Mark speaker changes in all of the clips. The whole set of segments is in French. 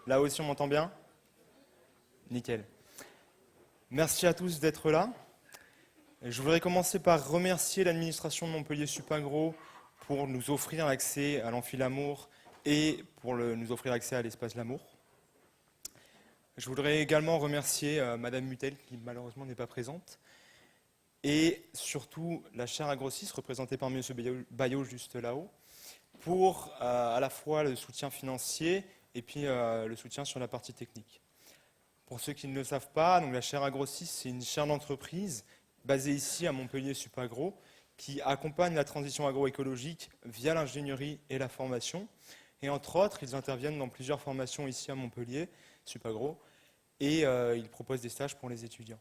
Speaker 1: Là aussi, on m'entend bien? Nickel. Merci à tous d'être là. Je voudrais commencer par remercier l'administration de Montpellier Supagro pour nous offrir l'accès à l'Amphi L'Amour et pour nous offrir l'accès à l'espace L'Amour. Je voudrais également remercier Madame Mutel, qui malheureusement n'est pas présente, et surtout la chaire Agrosys, représentée par Monsieur Bayot juste là-haut, pour à la fois le soutien financier et puis le soutien sur la partie technique. Pour ceux qui ne le savent pas, donc la chaire Agrosys, c'est une chaire d'entreprise basée ici à Montpellier Supagro, qui accompagne la transition agroécologique via l'ingénierie et la formation. Et entre autres, ils interviennent dans plusieurs formations ici à Montpellier Supagro, et ils proposent des stages pour les étudiants.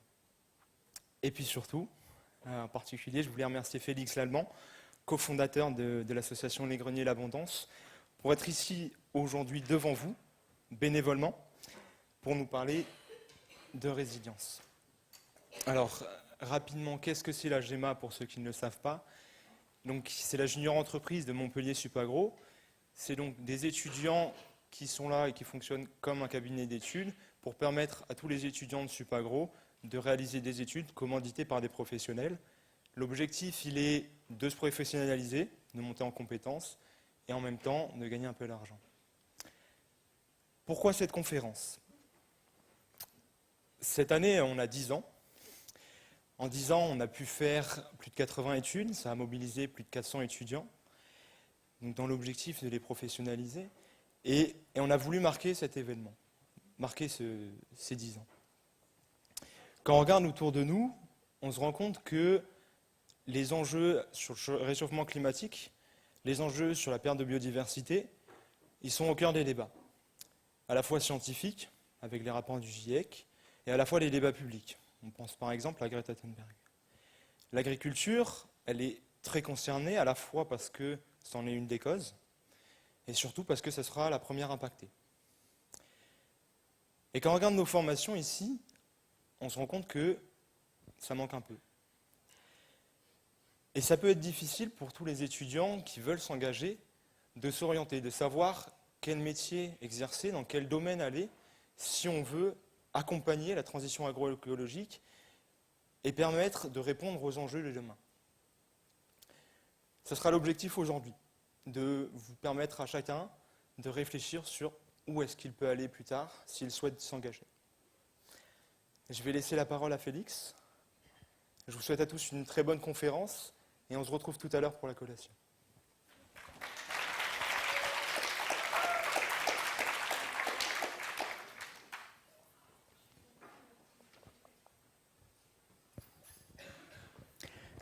Speaker 1: Et puis surtout, en particulier, je voulais remercier Félix Lallemand, cofondateur de l'association Les Greniers l'Abondance, pour être ici aujourd'hui devant vous, bénévolement, pour nous parler de résilience. Alors, rapidement, qu'est-ce que c'est la GEMA pour ceux qui ne le savent pas? Donc, c'est la junior entreprise de Montpellier Supagro. C'est donc des étudiants qui sont là et qui fonctionnent comme un cabinet d'études pour permettre à tous les étudiants de Supagro de réaliser des études commanditées par des professionnels. L'objectif, il est de se professionnaliser, de monter en compétences et en même temps de gagner un peu d'argent. Pourquoi cette conférence? Cette année, on a 10 ans. En 10 ans, on a pu faire plus de 80 études, ça a mobilisé plus de 400 étudiants, donc dans l'objectif de les professionnaliser. Et on a voulu marquer cet événement, marquer ces 10 ans. Quand on regarde autour de nous, on se rend compte que les enjeux sur le réchauffement climatique, les enjeux sur la perte de biodiversité, ils sont au cœur des débats, à la fois scientifiques, avec les rapports du GIEC, et à la fois les débats publics. On pense par exemple à Greta Thunberg. L'agriculture, elle est très concernée, à la fois parce que c'en est une des causes, et surtout parce que ça sera la première impactée. Et quand on regarde nos formations ici, on se rend compte que ça manque un peu. Et ça peut être difficile pour tous les étudiants qui veulent s'engager de s'orienter, de savoir quel métier exercer, dans quel domaine aller, si on veut accompagner la transition agroécologique et permettre de répondre aux enjeux de demain. Ce sera l'objectif aujourd'hui, de vous permettre à chacun de réfléchir sur où est-ce qu'il peut aller plus tard s'il souhaite s'engager. Je vais laisser la parole à Félix. Je vous souhaite à tous une très bonne conférence et on se retrouve tout à l'heure pour la collation.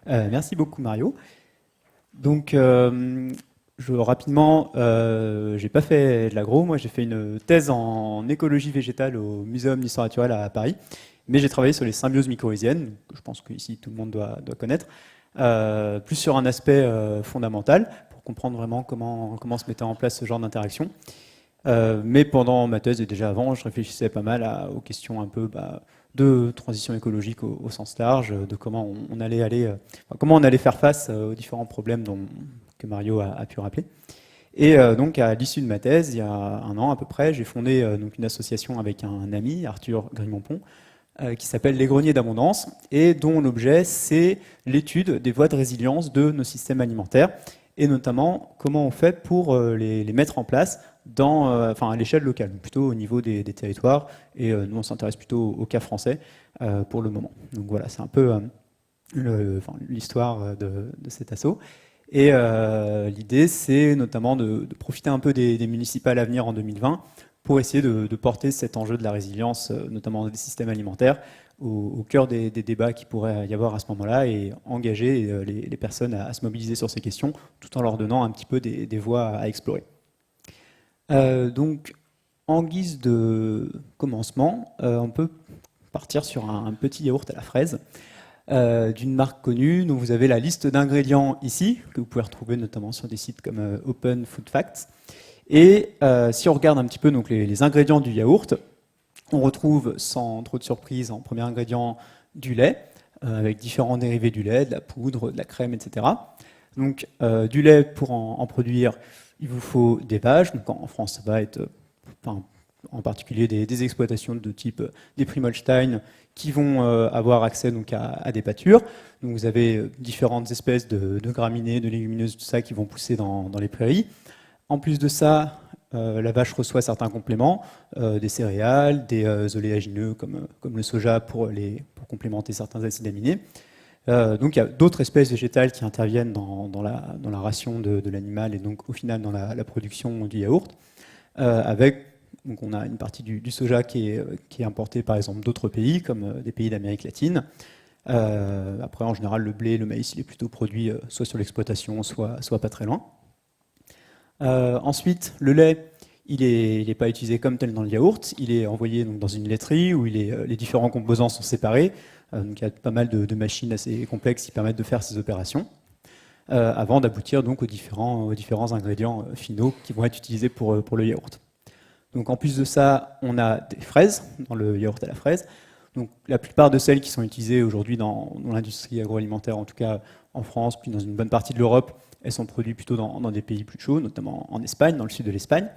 Speaker 2: Merci beaucoup Mario. Donc rapidement, j'ai pas fait de l'agro, moi j'ai fait une thèse en écologie végétale au Muséum d'histoire naturelle à Paris, mais j'ai travaillé sur les symbioses mycorhiziennes, que je pense qu'ici tout le monde doit connaître, plus sur un aspect fondamental, pour comprendre vraiment comment se mettait en place ce genre d'interaction. Mais pendant ma thèse et déjà avant, je réfléchissais pas mal aux questions un peu de transition écologique au sens large, de comment comment on allait faire face aux différents problèmes que Mario a pu rappeler. Et donc à l'issue de ma thèse, il y a un an à peu près, j'ai fondé donc une association avec un ami, Arthur Grimont-Pont, qui s'appelle Les Greniers d'Abondance, et dont l'objet c'est l'étude des voies de résilience de nos systèmes alimentaires, et notamment comment on fait pour les mettre en place à l'échelle locale, plutôt au niveau des territoires, et nous on s'intéresse plutôt au cas français pour le moment. Donc voilà, c'est un peu l'histoire de cet assaut. Et l'idée c'est notamment de profiter un peu des municipales à venir en 2020 pour essayer de porter cet enjeu de la résilience, notamment des systèmes alimentaires, au cœur des débats qui pourraient y avoir à ce moment-là, et engager les personnes à se mobiliser sur ces questions, tout en leur donnant un petit peu des voies à explorer. Donc, en guise de commencement, on peut partir sur un petit yaourt à la fraise, d'une marque connue, dont vous avez la liste d'ingrédients ici, que vous pouvez retrouver notamment sur des sites comme Open Food Facts. Et si on regarde un petit peu donc, les ingrédients du yaourt, on retrouve sans trop de surprise en premier ingrédient du lait, avec différents dérivés du lait, de la poudre, de la crème, etc. Donc du lait, pour en produire, il vous faut des vaches. Donc en France, ça va être en particulier des exploitations de type des Primolstein, qui vont avoir accès donc à des pâtures. Donc vous avez différentes espèces de graminées, de légumineuses, tout ça qui vont pousser dans les prairies. En plus de ça, la vache reçoit certains compléments, des céréales, des oléagineux comme le soja pour complémenter certains acides aminés. Donc il y a d'autres espèces végétales qui interviennent dans la ration de l'animal et donc au final dans la production du yaourt. Donc on a une partie du soja qui est importé par exemple d'autres pays, comme des pays d'Amérique latine. Après, en général, le blé, le maïs, il est plutôt produit soit sur l'exploitation, soit pas très loin. Ensuite, le lait, il est pas utilisé comme tel dans le yaourt, il est envoyé donc, dans une laiterie où les différents composants sont séparés. Donc il y a pas mal de machines assez complexes qui permettent de faire ces opérations, avant d'aboutir donc aux différents ingrédients finaux qui vont être utilisés pour le yaourt. Donc en plus de ça, on a des fraises, dans le yaourt à la fraise. Donc la plupart de celles qui sont utilisées aujourd'hui dans l'industrie agroalimentaire, en tout cas en France, puis dans une bonne partie de l'Europe, elles sont produites plutôt dans des pays plus chauds, notamment en Espagne, dans le sud de l'Espagne,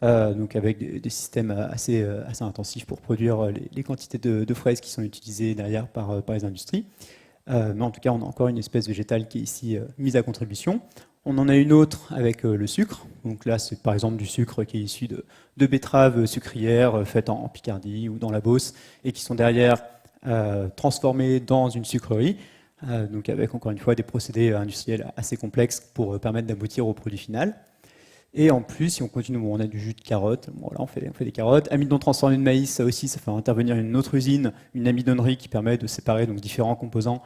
Speaker 2: donc avec des systèmes assez intensifs pour produire les quantités de fraises qui sont utilisées derrière par les industries. Mais en tout cas, on a encore une espèce végétale qui est ici mise à contribution. On en a une autre avec le sucre. Donc là, c'est par exemple du sucre qui est issu de betteraves sucrières faites en Picardie ou dans la Beauce et qui sont derrière transformées dans une sucrerie. Donc avec encore une fois des procédés industriels assez complexes pour permettre d'aboutir au produit final. Et en plus, si on continue, on a du jus de carotte. Bon, là, on fait des carottes. Amidon transformé de maïs, ça aussi, ça fait intervenir une autre usine, une amidonnerie qui permet de séparer donc, différents composants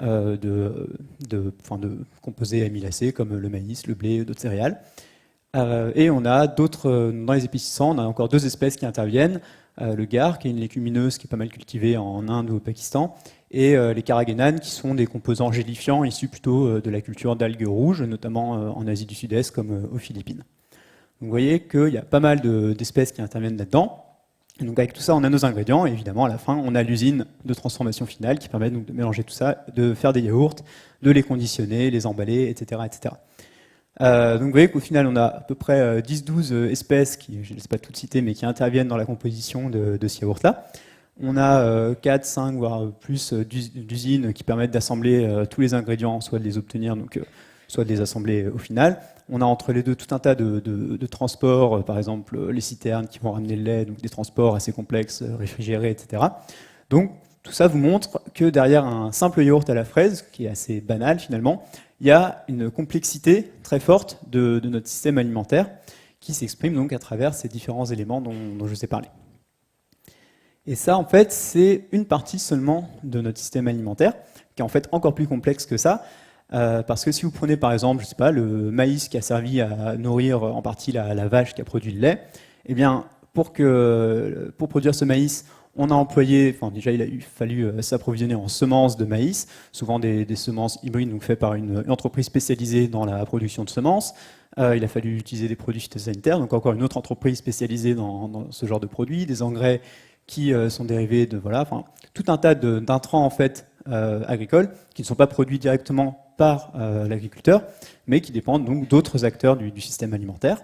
Speaker 2: de composés amylacés comme le maïs, le blé, d'autres céréales. Et on a d'autres, dans les épices, on a encore deux espèces qui interviennent. Le gar, qui est une légumineuse qui est pas mal cultivée en Inde ou au Pakistan, et les carragénanes, qui sont des composants gélifiants issus plutôt de la culture d'algues rouges, notamment en Asie du Sud-Est comme aux Philippines. Donc vous voyez qu'il y a pas mal d'espèces qui interviennent là-dedans. Et donc avec tout ça, on a nos ingrédients, et évidemment à la fin, on a l'usine de transformation finale qui permet donc de mélanger tout ça, de faire des yaourts, de les conditionner, les emballer, etc. etc. Donc vous voyez qu'au final, on a à peu près 10-12 espèces, qui, je ne laisse pas toutes citer, mais qui interviennent dans la composition de ce yaourt-là. On a 4, 5, voire plus d'usines qui permettent d'assembler tous les ingrédients, soit de les obtenir, donc, soit de les assembler au final. On a entre les deux tout un tas de transports, par exemple les citernes qui vont ramener le lait, donc des transports assez complexes, réfrigérés, etc. Donc tout ça vous montre que derrière un simple yaourt à la fraise, qui est assez banal finalement, il y a une complexité très forte de notre système alimentaire qui s'exprime donc à travers ces différents éléments dont je vous ai parlé. Et ça, en fait, c'est une partie seulement de notre système alimentaire, qui est en fait encore plus complexe que ça, parce que si vous prenez par exemple, je sais pas, le maïs qui a servi à nourrir en partie la vache qui a produit le lait, eh bien, pour produire ce maïs, on a employé, enfin déjà il a fallu s'approvisionner en semences de maïs, souvent des semences hybrides donc faites par une entreprise spécialisée dans la production de semences. Il a fallu utiliser des produits phytosanitaires, donc encore une autre entreprise spécialisée dans ce genre de produits, des engrais qui sont dérivés de tout un tas d'intrants en fait agricoles qui ne sont pas produits directement par l'agriculteur, mais qui dépendent donc d'autres acteurs du système alimentaire.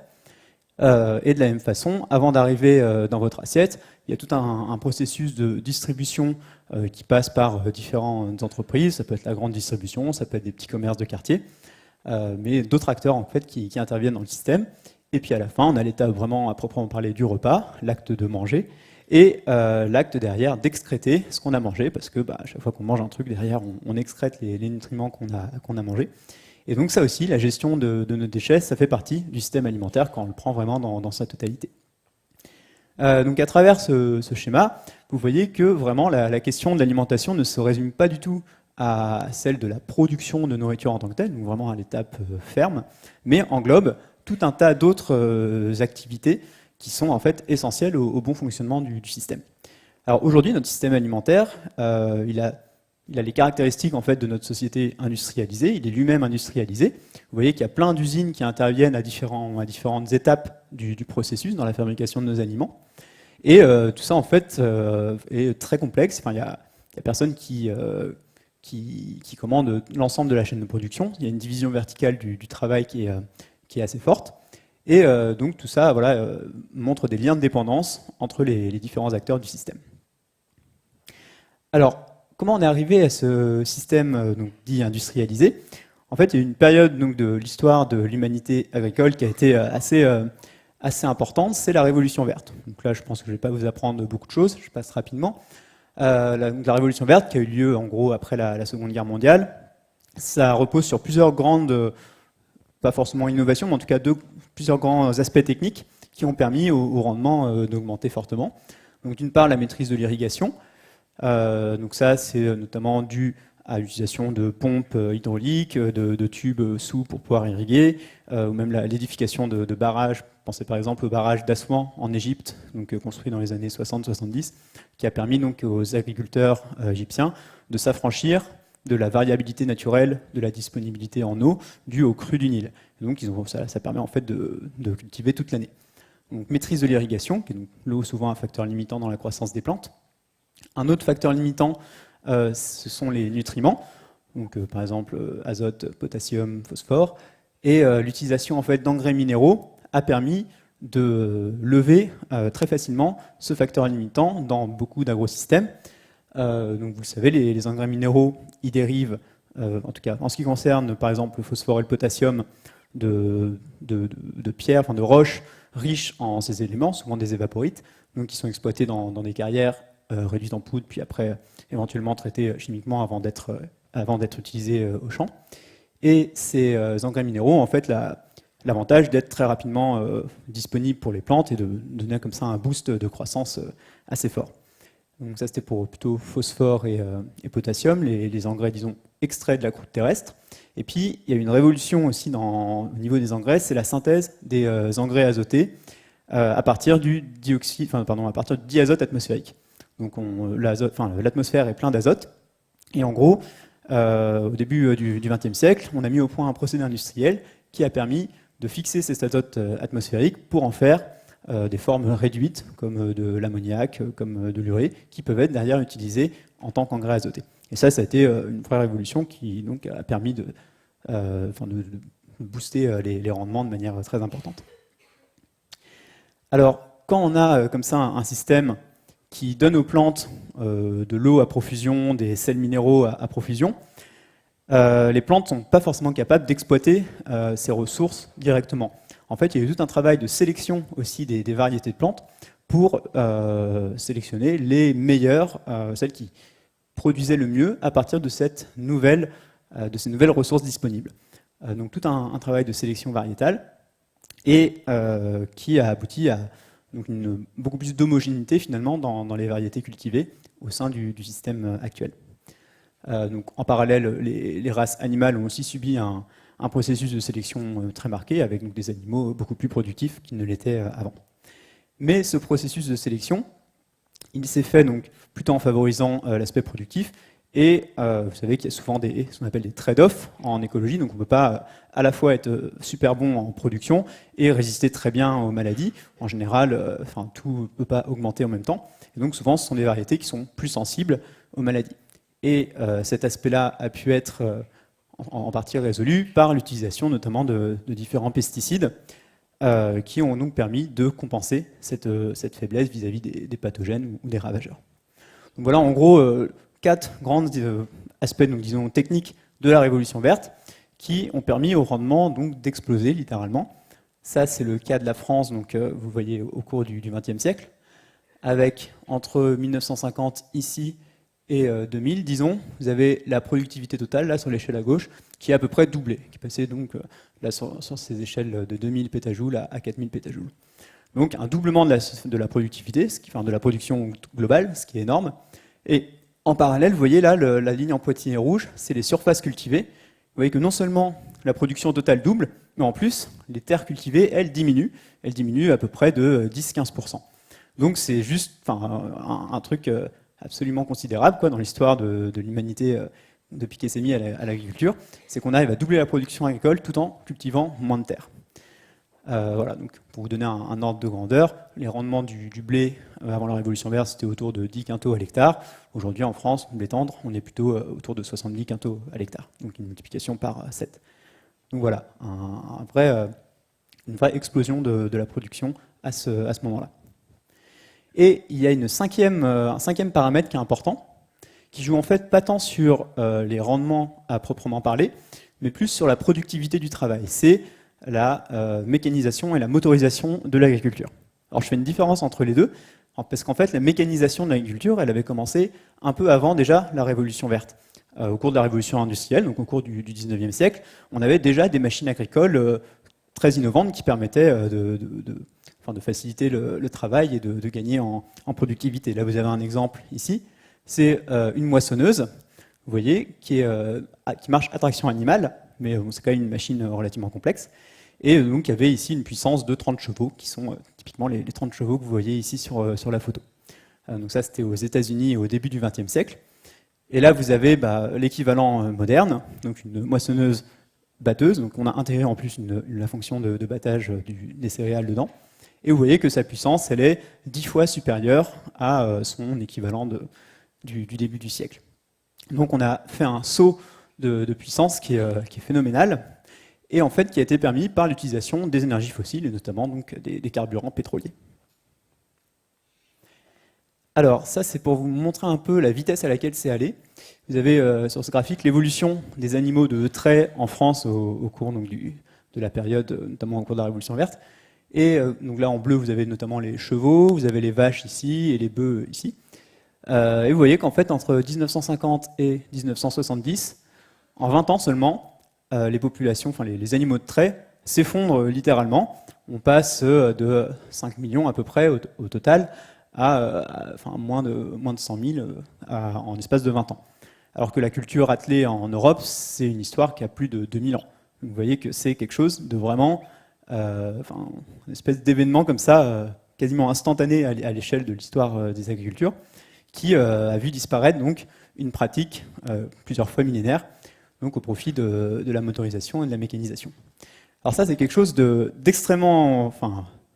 Speaker 2: Et de la même façon, avant d'arriver dans votre assiette, il y a tout un processus de distribution qui passe par différentes entreprises. Ça peut être la grande distribution, ça peut être des petits commerces de quartier, mais d'autres acteurs en fait qui interviennent dans le système. Et puis à la fin, on a l'étape vraiment à proprement parler du repas, l'acte de manger, et l'acte derrière d'excréter ce qu'on a mangé, parce que à chaque fois qu'on mange un truc, derrière, on excrète les nutriments qu'on a mangés. Et donc ça aussi, la gestion de nos déchets, ça fait partie du système alimentaire quand on le prend vraiment dans sa totalité. Donc à travers ce schéma, vous voyez que vraiment la question de l'alimentation ne se résume pas du tout à celle de la production de nourriture en tant que telle, donc vraiment à l'étape ferme, mais englobe tout un tas d'autres activités qui sont en fait essentielles au bon fonctionnement du système. Alors aujourd'hui, notre système alimentaire, il a les caractéristiques en fait de notre société industrialisée, il est lui-même industrialisé. Vous voyez qu'il y a plein d'usines qui interviennent à différentes étapes du processus dans la fabrication de nos aliments. Et tout ça en fait est très complexe. Enfin, il y a personne qui commande l'ensemble de la chaîne de production. Il y a une division verticale du travail qui est assez forte. Et donc tout ça voilà, montre des liens de dépendance entre les différents acteurs du système. Alors, comment on est arrivé à ce système donc, dit industrialisé? En fait, il y a eu une période donc, de l'histoire de l'humanité agricole qui a été assez importante, c'est la Révolution verte. Donc là, je pense que je ne vais pas vous apprendre beaucoup de choses, je passe rapidement. La Révolution verte qui a eu lieu en gros après la Seconde Guerre mondiale, ça repose sur plusieurs grandes, pas forcément innovations, mais en tout cas plusieurs grands aspects techniques qui ont permis au rendement d'augmenter fortement. Donc d'une part, la maîtrise de l'irrigation. Donc ça, c'est notamment dû à l'utilisation de pompes hydrauliques, de tubes sous pour pouvoir irriguer, ou même l'édification de barrages. Pensez par exemple au barrage d'Assouan en Égypte, donc construit dans les années 60-70, qui a permis donc aux agriculteurs égyptiens de s'affranchir de la variabilité naturelle de la disponibilité en eau due aux crues du Nil. Et donc ça permet en fait de cultiver toute l'année. Donc maîtrise de l'irrigation, qui est donc l'eau souvent un facteur limitant dans la croissance des plantes. Un autre facteur limitant, ce sont les nutriments, donc par exemple azote, potassium, phosphore, et l'utilisation en fait d'engrais minéraux a permis de lever très facilement ce facteur limitant dans beaucoup d'agrosystèmes. Donc vous le savez, les engrais minéraux, ils dérivent, en tout cas en ce qui concerne par exemple le phosphore et le potassium, de pierres, enfin de roches riches en ces éléments, souvent des évaporites, donc qui sont exploités dans des carrières réduites en poudre, puis après éventuellement traitées chimiquement avant d'être utilisés au champ. Et ces engrais minéraux ont en fait l'avantage d'être très rapidement disponibles pour les plantes et de donner comme ça un boost de croissance assez fort. Donc ça c'était pour plutôt phosphore et potassium, les engrais disons extraits de la croûte terrestre. Et puis il y a une révolution aussi au niveau des engrais, c'est la synthèse des engrais azotés à partir du diazote atmosphérique. Donc l'atmosphère est pleine d'azote, et en gros, au début du XXe siècle, on a mis au point un procédé industriel qui a permis de fixer cet azote atmosphérique pour en faire des formes réduites, comme de l'ammoniac, comme de l'urée, qui peuvent être derrière utilisées en tant qu'engrais azoté. Et ça a été une vraie révolution qui donc, a permis de booster les rendements de manière très importante. Alors, quand on a comme ça un système qui donne aux plantes de l'eau à profusion, des sels minéraux à profusion, les plantes ne sont pas forcément capables d'exploiter ces ressources directement. En fait, il y a eu tout un travail de sélection aussi des variétés de plantes pour sélectionner les meilleures, celles qui produisaient le mieux à partir de ces nouvelles ressources disponibles. Donc tout un travail de sélection variétale et qui a abouti à donc beaucoup plus d'homogénéité finalement dans les variétés cultivées au sein du système actuel. Donc en parallèle, les races animales ont aussi subi un processus de sélection très marqué avec donc, des animaux beaucoup plus productifs qu'ils ne l'étaient avant. Mais ce processus de sélection, il s'est fait donc plutôt en favorisant l'aspect productif. Et vous savez qu'il y a souvent ce qu'on appelle des trade-offs en écologie, donc on ne peut pas à la fois être super bon en production et résister très bien aux maladies. En général, tout ne peut pas augmenter en même temps. Et donc souvent, ce sont des variétés qui sont plus sensibles aux maladies. Et cet aspect-là a pu être en partie résolu par l'utilisation notamment de différents pesticides qui ont donc permis de compenser cette faiblesse vis-à-vis des pathogènes ou des ravageurs. Donc voilà en gros 4 grands aspects donc, disons, techniques de la révolution verte qui ont permis au rendement d'exploser littéralement. Ça, c'est le cas de la France, donc, vous voyez au cours du XXe siècle, avec entre 1950 ici et 2000, disons, vous avez la productivité totale, là sur l'échelle à gauche, qui est à peu près doublée, qui est passée donc, là, sur ces échelles de 2000 pétajoules à 4000 pétajoules. Donc un doublement de la productivité, de la production globale, ce qui est énorme. Et en parallèle, vous voyez là, la ligne en pointillé rouge, c'est les surfaces cultivées. Vous voyez que non seulement la production totale double, mais en plus, les terres cultivées, elles diminuent. Elles diminuent à peu près de 10-15%. Donc c'est juste un truc absolument considérable dans l'histoire de l'humanité depuis qu'elle s'est mise à l'agriculture. C'est qu'on arrive à doubler la production agricole tout en cultivant moins de terres. Voilà, donc pour vous donner un ordre de grandeur, les rendements du blé avant la Révolution verte, c'était autour de 10 quintaux à l'hectare. Aujourd'hui, en France, blé tendre, on est plutôt autour de 70 quintaux à l'hectare, donc une multiplication par 7. Donc voilà, un vrai une vraie explosion de la production à ce moment-là. Et il y a un cinquième paramètre qui est important, qui joue en fait pas tant sur les rendements à proprement parler, mais plus sur la productivité du travail. C'est la mécanisation et la motorisation de l'agriculture. Alors je fais une différence entre les deux, parce qu'en fait la mécanisation de l'agriculture, elle avait commencé un peu avant déjà la Révolution verte. Au cours de la Révolution industrielle, donc au cours du 19e siècle, on avait déjà des machines agricoles très innovantes qui permettaient de faciliter le travail et de gagner en productivité. Là, vous avez un exemple ici. C'est une moissonneuse, vous voyez, qui marche à traction animale, mais c'est quand même une machine relativement complexe. Et donc, il y avait ici une puissance de 30 chevaux, qui sont typiquement les 30 chevaux que vous voyez ici sur la photo. Donc ça, c'était aux États-Unis au début du XXe siècle. Et là, vous avez l'équivalent moderne, donc une moissonneuse batteuse. Donc on a intégré en plus la fonction de battage des céréales dedans. Et vous voyez que sa puissance, elle est 10 fois supérieure à son équivalent du début du siècle. Donc on a fait un saut de puissance qui est phénoménal, et en fait qui a été permis par l'utilisation des énergies fossiles, et notamment donc, des carburants pétroliers. Alors ça, c'est pour vous montrer un peu la vitesse à laquelle c'est allé. Vous avez sur ce graphique l'évolution des animaux de trait en France au cours donc, de la période, notamment au cours de la Révolution verte. Et donc là, en bleu, vous avez notamment les chevaux, vous avez les vaches ici et les bœufs ici. Et vous voyez qu'en fait, entre 1950 et 1970, en 20 ans seulement, les populations, enfin les animaux de trait, s'effondrent littéralement. On passe de 5 millions à peu près au total à moins de 100 000 en l'espace de 20 ans. Alors que la culture attelée en Europe, c'est une histoire qui a plus de 2000 ans. Donc vous voyez que c'est quelque chose de vraiment, une espèce d'événement comme ça, quasiment instantané à l'échelle de l'histoire des agricultures, qui a vu disparaître donc une pratique plusieurs fois millénaire, donc au profit de la motorisation et de la mécanisation. Alors ça, c'est quelque chose d'extrêmement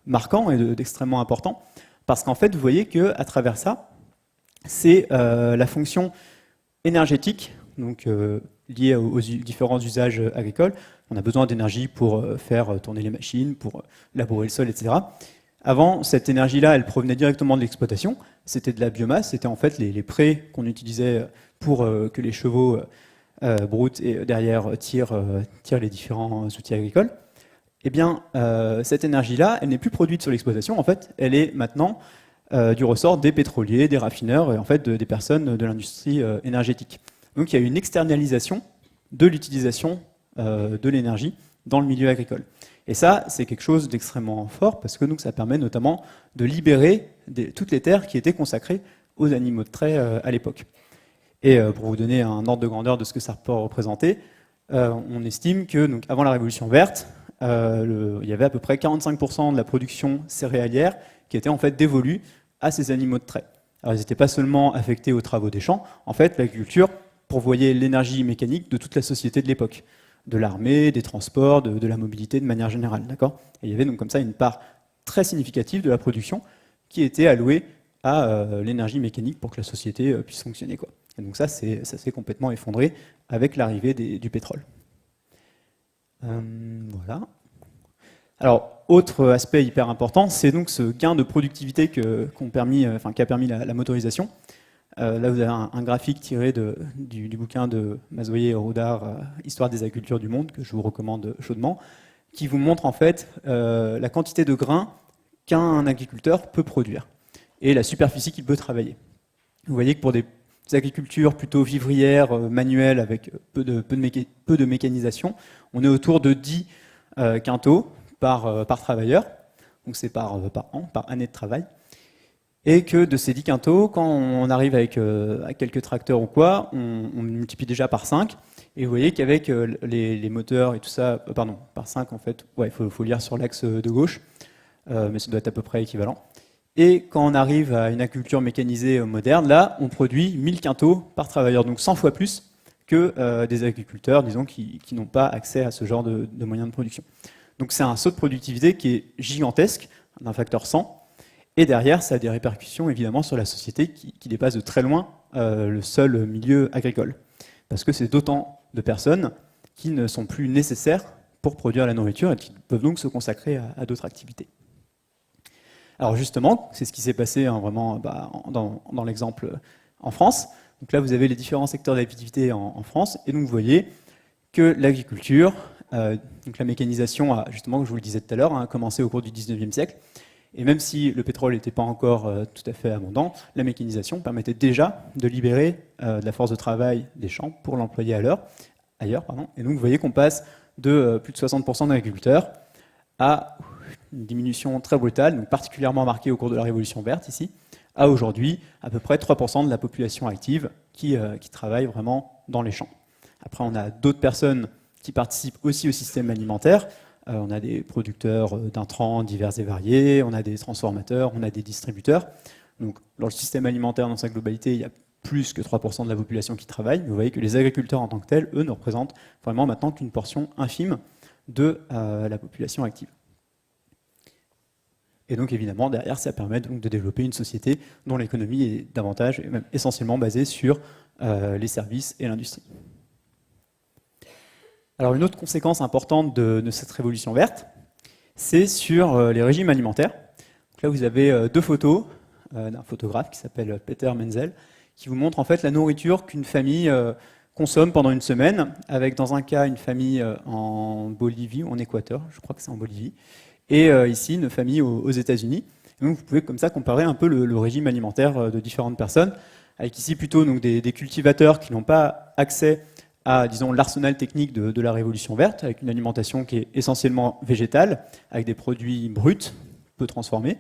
Speaker 2: marquant et d'extrêmement important, parce qu'en fait, vous voyez qu'à travers ça, c'est la fonction énergétique, donc liée aux différents usages agricoles. On a besoin d'énergie pour faire tourner les machines, pour labourer le sol, etc. Avant, cette énergie-là, elle provenait directement de l'exploitation. C'était de la biomasse, c'était en fait les prés qu'on utilisait pour que les chevaux broutent et derrière tirent les différents outils agricoles. Eh bien, cette énergie-là, elle n'est plus produite sur l'exploitation. En fait, elle est maintenant du ressort des pétroliers, des raffineurs et en fait des personnes de l'industrie énergétique. Donc, il y a une externalisation de l'utilisation de l'énergie dans le milieu agricole. Et ça, c'est quelque chose d'extrêmement fort parce que donc, ça permet notamment de libérer toutes les terres qui étaient consacrées aux animaux de trait à l'époque. Et pour vous donner un ordre de grandeur de ce que ça peut représenter, on estime que donc, avant la Révolution verte, il y avait à peu près 45% de la production céréalière qui était en fait dévolue à ces animaux de trait. Alors ils n'étaient pas seulement affectés aux travaux des champs, en fait l'agriculture pourvoyait l'énergie mécanique de toute la société de l'époque, de l'armée, des transports, de la mobilité de manière générale. D'accord ? Et il y avait donc comme ça une part très significative de la production qui était allouée à l'énergie mécanique pour que la société puisse fonctionner, quoi. Et donc ça s'est complètement effondré avec l'arrivée du pétrole. Voilà. Alors, autre aspect hyper important, c'est donc ce gain de productivité qui a permis la motorisation. Là, vous avez un graphique tiré du bouquin de Mazoyer et Roudard, Histoire des agricultures du monde, que je vous recommande chaudement, qui vous montre en fait la quantité de grains qu'un agriculteur peut produire et la superficie qu'il peut travailler. Vous voyez que pour des agricultures plutôt vivrières, manuelles, avec peu de mécanisation, on est autour de 10 quintaux par travailleur, donc c'est par an, par année de travail, et que de ces 10 quintaux, quand on arrive avec quelques tracteurs ou quoi, on multiplie déjà par 5, et vous voyez qu'avec les moteurs et tout ça, par 5 en fait, ouais, il faut lire sur l'axe de gauche, mais ça doit être à peu près équivalent. Et quand on arrive à une agriculture mécanisée moderne, là, on produit 1000 quintaux par travailleur, donc 100 fois plus que des agriculteurs, disons, qui n'ont pas accès à ce genre de moyens de production. Donc c'est un saut de productivité qui est gigantesque, d'un facteur 100, et derrière, ça a des répercussions évidemment sur la société qui dépassent de très loin le seul milieu agricole. Parce que c'est d'autant de personnes qui ne sont plus nécessaires pour produire la nourriture et qui peuvent donc se consacrer à d'autres activités. Alors justement, c'est ce qui s'est passé vraiment dans l'exemple en France. Donc là, vous avez les différents secteurs d'activité en France, et donc vous voyez que l'agriculture, donc la mécanisation, a, justement, comme je vous le disais tout à l'heure, a commencé au cours du 19e siècle. Et même si le pétrole n'était pas encore tout à fait abondant, la mécanisation permettait déjà de libérer de la force de travail des champs pour l'employer ailleurs. Et donc vous voyez qu'on passe de plus de 60% d'agriculteurs à une diminution très brutale, donc particulièrement marquée au cours de la Révolution verte ici, à aujourd'hui à peu près 3% de la population active qui travaille vraiment dans les champs. Après, on a d'autres personnes qui participent aussi au système alimentaire. On a des producteurs d'intrants divers et variés, on a des transformateurs, on a des distributeurs. Donc, dans le système alimentaire dans sa globalité, il y a plus que 3% de la population qui travaille. Mais vous voyez que les agriculteurs en tant que tels, eux, ne représentent vraiment maintenant qu'une portion infime de la population active. Et donc, évidemment, derrière, ça permet donc de développer une société dont l'économie est davantage, et même essentiellement basée sur les services et l'industrie. Alors une autre conséquence importante de cette révolution verte, c'est sur les régimes alimentaires. Donc là vous avez deux photos d'un photographe qui s'appelle Peter Menzel, qui vous montre en fait la nourriture qu'une famille consomme pendant une semaine, avec dans un cas une famille en Bolivie ou en Équateur, je crois que c'est en Bolivie, et ici une famille aux États-Unis. Donc vous pouvez comme ça comparer un peu le régime alimentaire de différentes personnes, avec ici plutôt donc, des cultivateurs qui n'ont pas accès à, disons, l'arsenal technique de la révolution verte, avec une alimentation qui est essentiellement végétale, avec des produits bruts, peu transformés,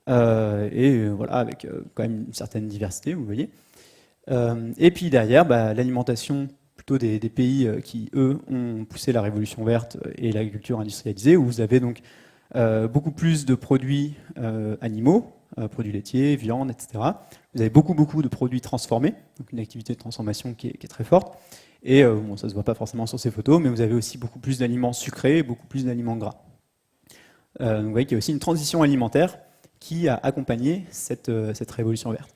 Speaker 2: et voilà, avec quand même une certaine diversité, vous voyez. Et puis derrière, l'alimentation plutôt des pays qui, eux, ont poussé la révolution verte et l'agriculture industrialisée, où vous avez donc beaucoup plus de produits animaux, produits laitiers, viande, etc. Vous avez beaucoup de produits transformés, donc une activité de transformation qui est très forte. Et bon, ça ne se voit pas forcément sur ces photos, mais vous avez aussi beaucoup plus d'aliments sucrés, beaucoup plus d'aliments gras. Donc vous voyez qu'il y a aussi une transition alimentaire qui a accompagné cette révolution verte.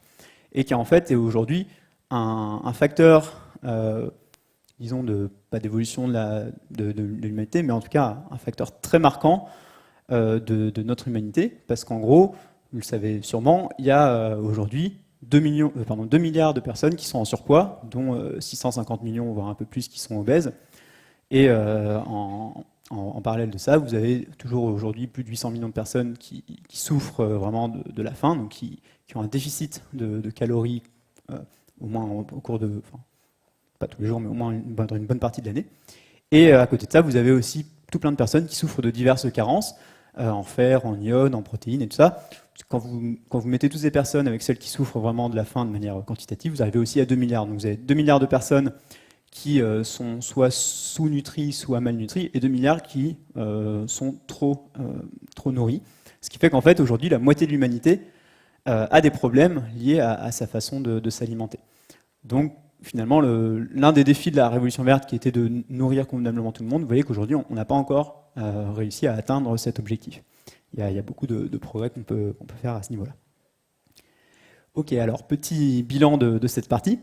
Speaker 2: Et qui en fait est aujourd'hui un facteur, disons, pas d'évolution de l'humanité, mais en tout cas un facteur très marquant de notre humanité, parce qu'en gros, vous le savez sûrement, il y a aujourd'hui 2 milliards de personnes qui sont en surpoids, dont 650 millions, voire un peu plus, qui sont obèses. Et en parallèle de ça, vous avez toujours aujourd'hui plus de 800 millions de personnes qui souffrent vraiment de la faim, donc qui ont un déficit de calories, au moins au cours de... Enfin, pas tous les jours, mais au moins dans une bonne partie de l'année. Et à côté de ça, vous avez aussi tout plein de personnes qui souffrent de diverses carences, en fer, en iode, en protéines et tout ça. Quand vous mettez toutes ces personnes avec celles qui souffrent vraiment de la faim de manière quantitative, vous arrivez aussi à 2 milliards. Donc vous avez 2 milliards de personnes qui sont soit sous-nutries, soit malnutries, et 2 milliards qui sont trop nourris. Ce qui fait qu'en fait, aujourd'hui, la moitié de l'humanité a des problèmes liés à sa façon de s'alimenter. Donc finalement, l'un des défis de la Révolution verte, qui était de nourrir convenablement tout le monde, vous voyez qu'aujourd'hui, on n'a pas encore réussi à atteindre cet objectif. Il y a beaucoup de progrès qu'on peut faire à ce niveau-là. Ok, alors petit bilan de cette partie.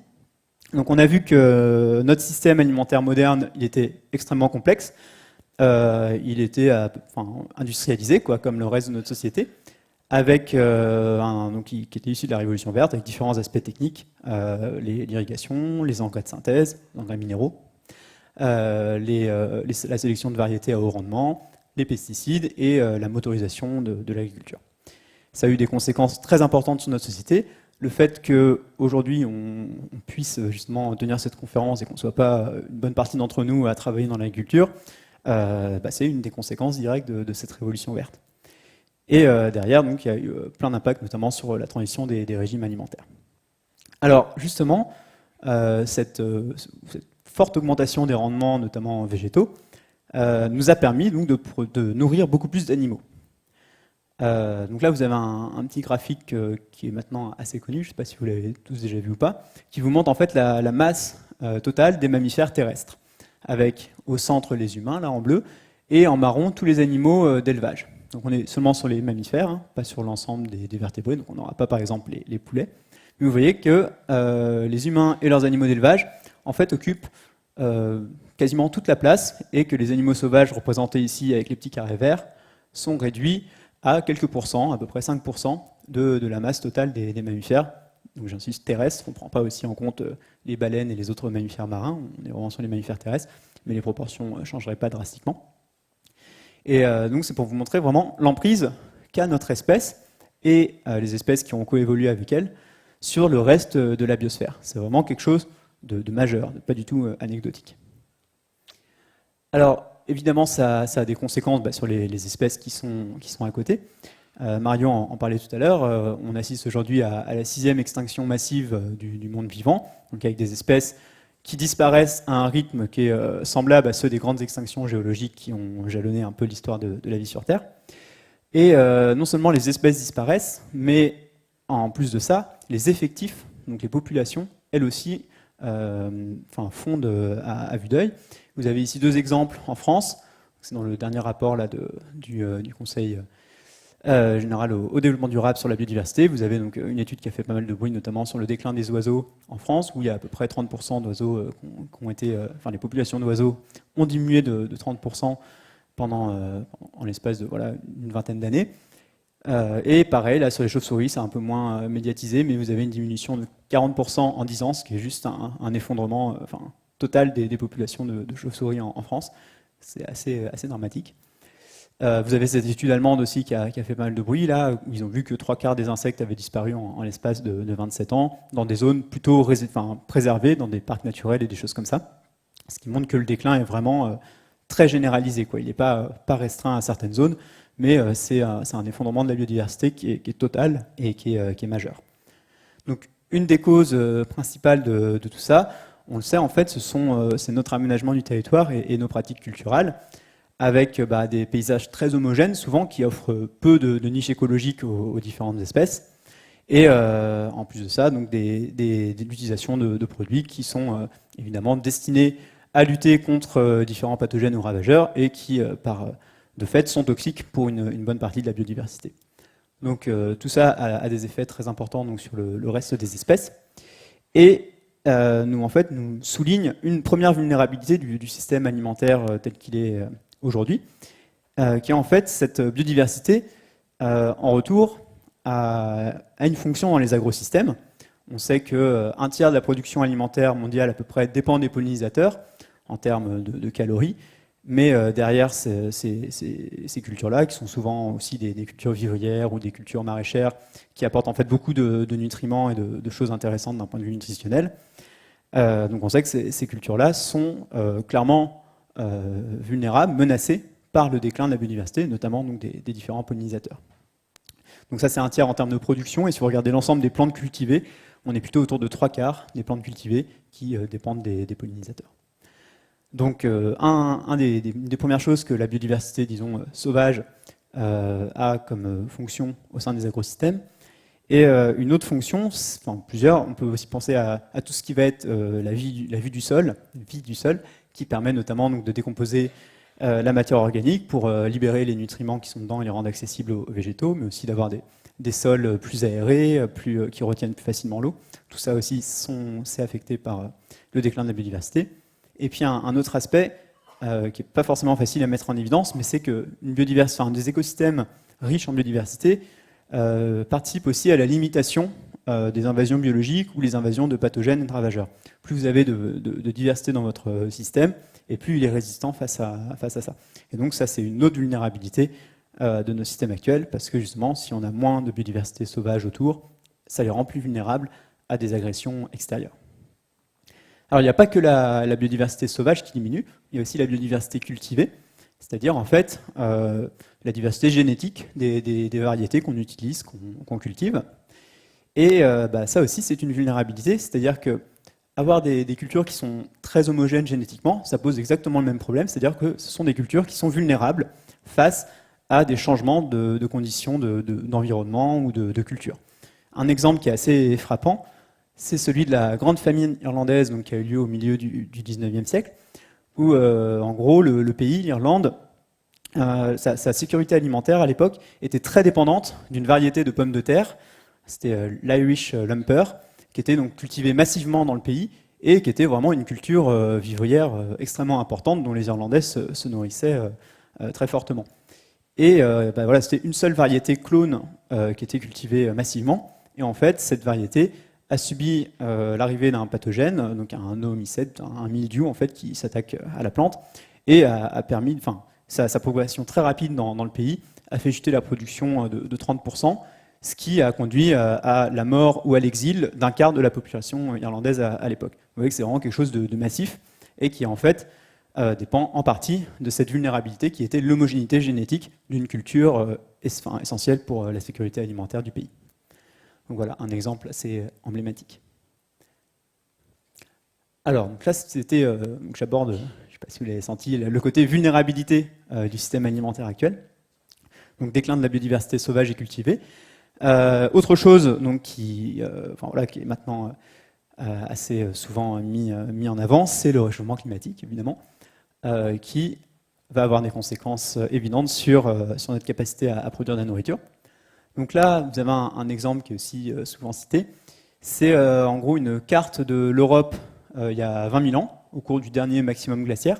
Speaker 2: Donc on a vu que notre système alimentaire moderne, il était extrêmement complexe. Il était industrialisé, comme le reste de notre société, avec qui était issu de la Révolution verte, avec différents aspects techniques, l'irrigation, les engrais de synthèse, les engrais minéraux, la sélection de variétés à haut rendement, les pesticides et la motorisation de l'agriculture. Ça a eu des conséquences très importantes sur notre société. Le fait qu'aujourd'hui on puisse justement tenir cette conférence et qu'on ne soit pas une bonne partie d'entre nous à travailler dans l'agriculture, c'est une des conséquences directes de cette révolution verte. Et derrière, donc, il y a eu plein d'impacts, notamment sur la transition des régimes alimentaires. Alors justement, cette forte augmentation des rendements, notamment végétaux, nous a permis donc de nourrir beaucoup plus d'animaux. Donc là, vous avez un petit graphique qui est maintenant assez connu, je ne sais pas si vous l'avez tous déjà vu ou pas, qui vous montre en fait la masse totale des mammifères terrestres, avec au centre les humains, là en bleu, et en marron tous les animaux d'élevage. Donc on est seulement sur les mammifères, pas sur l'ensemble des vertébrés, donc on n'aura pas par exemple les poulets. Mais vous voyez que les humains et leurs animaux d'élevage en fait occupent quasiment toute la place et que les animaux sauvages représentés ici avec les petits carrés verts sont réduits à quelques pourcents, à peu près 5% de la masse totale des mammifères. Donc j'insiste, terrestres, on ne prend pas aussi en compte les baleines et les autres mammifères marins, on est vraiment sur les mammifères terrestres, mais les proportions ne changeraient pas drastiquement. Et donc c'est pour vous montrer vraiment l'emprise qu'a notre espèce et les espèces qui ont coévolué avec elle sur le reste de la biosphère. C'est vraiment quelque chose de majeur, de pas du tout anecdotique. Alors, évidemment, ça a des conséquences sur les espèces qui sont à côté. Marion en parlait tout à l'heure. On assiste aujourd'hui à la 6e extinction massive du monde vivant, donc avec des espèces qui disparaissent à un rythme qui est semblable à ceux des grandes extinctions géologiques qui ont jalonné un peu l'histoire de la vie sur Terre. Et non seulement les espèces disparaissent, mais en plus de ça, les effectifs, donc les populations, elles aussi, fondent à vue d'œil. Vous avez ici 2 exemples en France. C'est dans le dernier rapport là, du Conseil général au développement durable sur la biodiversité. Vous avez donc une étude qui a fait pas mal de bruit, notamment sur le déclin des oiseaux en France, où il y a à peu près 30% d'oiseaux qui ont été... les populations d'oiseaux ont diminué de 30% en l'espace de une vingtaine d'années. Et pareil, là sur les chauves-souris, c'est un peu moins médiatisé, mais vous avez une diminution de 40% en 10 ans, ce qui est juste un effondrement total des populations de chauves-souris en France. C'est assez dramatique. Vous avez cette étude allemande aussi qui a fait pas mal de bruit, là, où ils ont vu que 3/4 des insectes avaient disparu en l'espace de 27 ans, dans des zones plutôt préservées, dans des parcs naturels et des choses comme ça. Ce qui montre que le déclin est vraiment très généralisé, quoi. Il n'est pas restreint à certaines zones, mais c'est un effondrement de la biodiversité qui est total et qui est majeur. Donc, une des causes principales de tout ça, on le sait, en fait, c'est notre aménagement du territoire et nos pratiques culturelles, avec des paysages très homogènes, souvent, qui offrent peu de niches écologiques aux différentes espèces. Et en plus de ça, donc l'utilisation de produits qui sont évidemment destinés à lutter contre différents pathogènes ou ravageurs et qui, de fait, sont toxiques pour une bonne partie de la biodiversité. Donc tout ça a des effets très importants donc, sur le reste des espèces. Et nous souligne une première vulnérabilité du système alimentaire tel qu'il est aujourd'hui, qui est en fait cette biodiversité, en retour, a une fonction dans les agrosystèmes. On sait qu'un tiers de la production alimentaire mondiale à peu près dépend des pollinisateurs en termes de calories, mais derrière ces cultures-là, qui sont souvent aussi des cultures vivrières ou des cultures maraîchères, qui apportent en fait beaucoup de nutriments et de choses intéressantes d'un point de vue nutritionnel. Donc on sait que ces cultures-là sont clairement vulnérables, menacées par le déclin de la biodiversité, notamment donc, des différents pollinisateurs. Donc ça c'est un tiers en termes de production, et si vous regardez l'ensemble des plantes cultivées, on est plutôt autour de 3/4 des plantes cultivées qui dépendent des pollinisateurs. Donc une des premières choses que la biodiversité, disons, sauvage a comme fonction au sein des agrosystèmes, et une autre fonction, plusieurs, on peut aussi penser à tout ce qui va être la vie du sol, qui permet notamment donc, de décomposer la matière organique pour libérer les nutriments qui sont dedans et les rendre accessibles aux végétaux, mais aussi d'avoir des sols plus aérés, qui retiennent plus facilement l'eau. Tout ça aussi, c'est affecté par le déclin de la biodiversité. Et puis un autre aspect qui n'est pas forcément facile à mettre en évidence, mais c'est que des écosystèmes riches en biodiversité participent aussi à la limitation des invasions biologiques ou les invasions de pathogènes et de ravageurs. Plus vous avez de diversité dans votre système, et plus il est résistant face à ça. Et donc ça, c'est une autre vulnérabilité de nos systèmes actuels, parce que justement, si on a moins de biodiversité sauvage autour, ça les rend plus vulnérables à des agressions extérieures. Alors il n'y a pas que la biodiversité sauvage qui diminue, il y a aussi la biodiversité cultivée, c'est-à-dire en fait la diversité génétique des variétés qu'on utilise, qu'on cultive. Et ça aussi c'est une vulnérabilité, c'est-à-dire que avoir des cultures qui sont très homogènes génétiquement, ça pose exactement le même problème, c'est-à-dire que ce sont des cultures qui sont vulnérables face à des changements de conditions d'environnement ou de culture. Un exemple qui est assez frappant, c'est celui de la grande famine irlandaise donc, qui a eu lieu au milieu du 19e siècle, où en gros le pays, l'Irlande, sa sécurité alimentaire à l'époque était très dépendante d'une variété de pommes de terre, c'était l'Irish Lumper, qui était donc cultivée massivement dans le pays et qui était vraiment une culture vivrière extrêmement importante dont les Irlandais se nourrissaient très fortement. Et voilà, c'était une seule variété clone qui était cultivée massivement, et en fait, cette variété a subi l'arrivée d'un pathogène, donc un oomycète, un mildiou en fait, qui s'attaque à la plante, et a permis, enfin, sa propagation très rapide dans le pays a fait chuter la production de 30%, ce qui a conduit à la mort ou à l'exil d'un quart de la population irlandaise à l'époque. Vous voyez que c'est vraiment quelque chose de massif, et qui en fait dépend en partie de cette vulnérabilité qui était l'homogénéité génétique d'une culture essentielle pour la sécurité alimentaire du pays. Donc voilà, un exemple assez emblématique. Alors, donc là, c'était, j'aborde, je ne sais pas si vous l'avez senti, le côté vulnérabilité du système alimentaire actuel. Donc déclin de la biodiversité sauvage et cultivée. Autre chose donc, qui est maintenant assez souvent mis en avant, c'est le réchauffement climatique, évidemment, qui va avoir des conséquences évidentes sur notre capacité à produire de la nourriture. Donc là, vous avez un exemple qui est aussi souvent cité. C'est en gros une carte de l'Europe il y a 20 000 ans, au cours du dernier maximum glaciaire,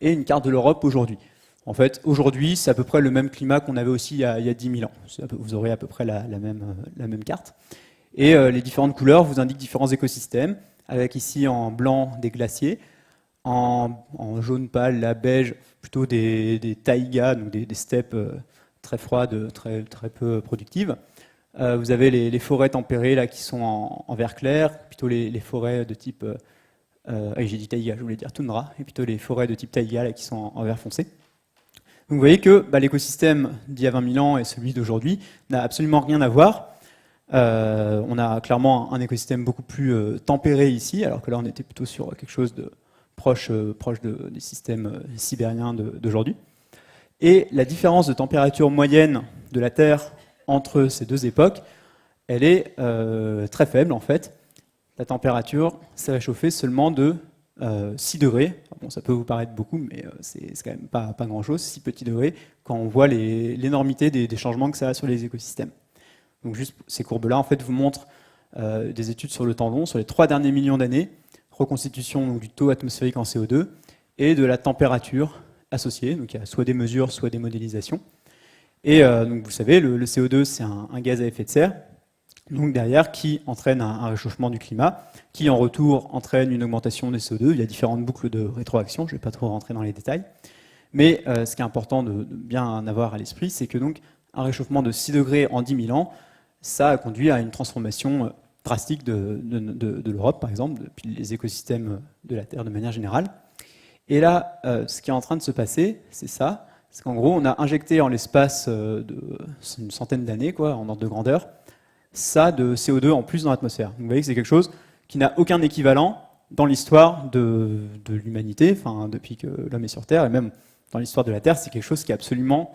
Speaker 2: et une carte de l'Europe aujourd'hui. En fait, aujourd'hui, c'est à peu près le même climat qu'on avait aussi il y a 10 000 ans. Vous aurez à peu près la même carte. Et les différentes couleurs vous indiquent différents écosystèmes, avec ici en blanc des glaciers, en jaune pâle, la beige, plutôt des taïgas, donc des steppes très froides, très peu productives. Vous avez les forêts tempérées là, qui sont en vert clair, plutôt les forêts de type, j'ai dit taïga, je voulais dire toundra, et plutôt les forêts de type taïga là, qui sont en vert foncé. Donc vous voyez que l'écosystème d'il y a 20 000 ans et celui d'aujourd'hui n'a absolument rien à voir. On a clairement un écosystème beaucoup plus tempéré ici, alors que là on était plutôt sur quelque chose de proche des systèmes sibériens d'aujourd'hui. Et la différence de température moyenne de la Terre entre ces deux époques, elle est très faible en fait. La température s'est réchauffée seulement de 6 degrés. Bon, ça peut vous paraître beaucoup, mais c'est quand même pas grand-chose, 6 petits degrés, quand on voit l'énormité des changements que ça a sur les écosystèmes. Donc juste ces courbes-là, en fait, vous montrent des études sur le temps long, sur les 3 derniers millions d'années, reconstitution donc, du taux atmosphérique en CO2 et de la température associée. Donc il y a soit des mesures, soit des modélisations. Et donc vous savez, le CO2, c'est un gaz à effet de serre, donc derrière, qui entraîne un réchauffement du climat, qui en retour entraîne une augmentation des CO2. Il y a différentes boucles de rétroaction, je ne vais pas trop rentrer dans les détails. Mais ce qui est important de bien avoir à l'esprit, c'est que donc un réchauffement de 6 degrés en 10 000 ans, ça a conduit à une transformation drastique de l'Europe, par exemple, puis les écosystèmes de la Terre de manière générale. Et là, ce qui est en train de se passer, c'est ça. C'est qu'en gros, on a injecté en l'espace d'une centaine d'années, en ordre de grandeur, ça de CO2 en plus dans l'atmosphère. Vous voyez que c'est quelque chose qui n'a aucun équivalent dans l'histoire de l'humanité, enfin, depuis que l'homme est sur Terre, et même dans l'histoire de la Terre, c'est quelque chose qui est absolument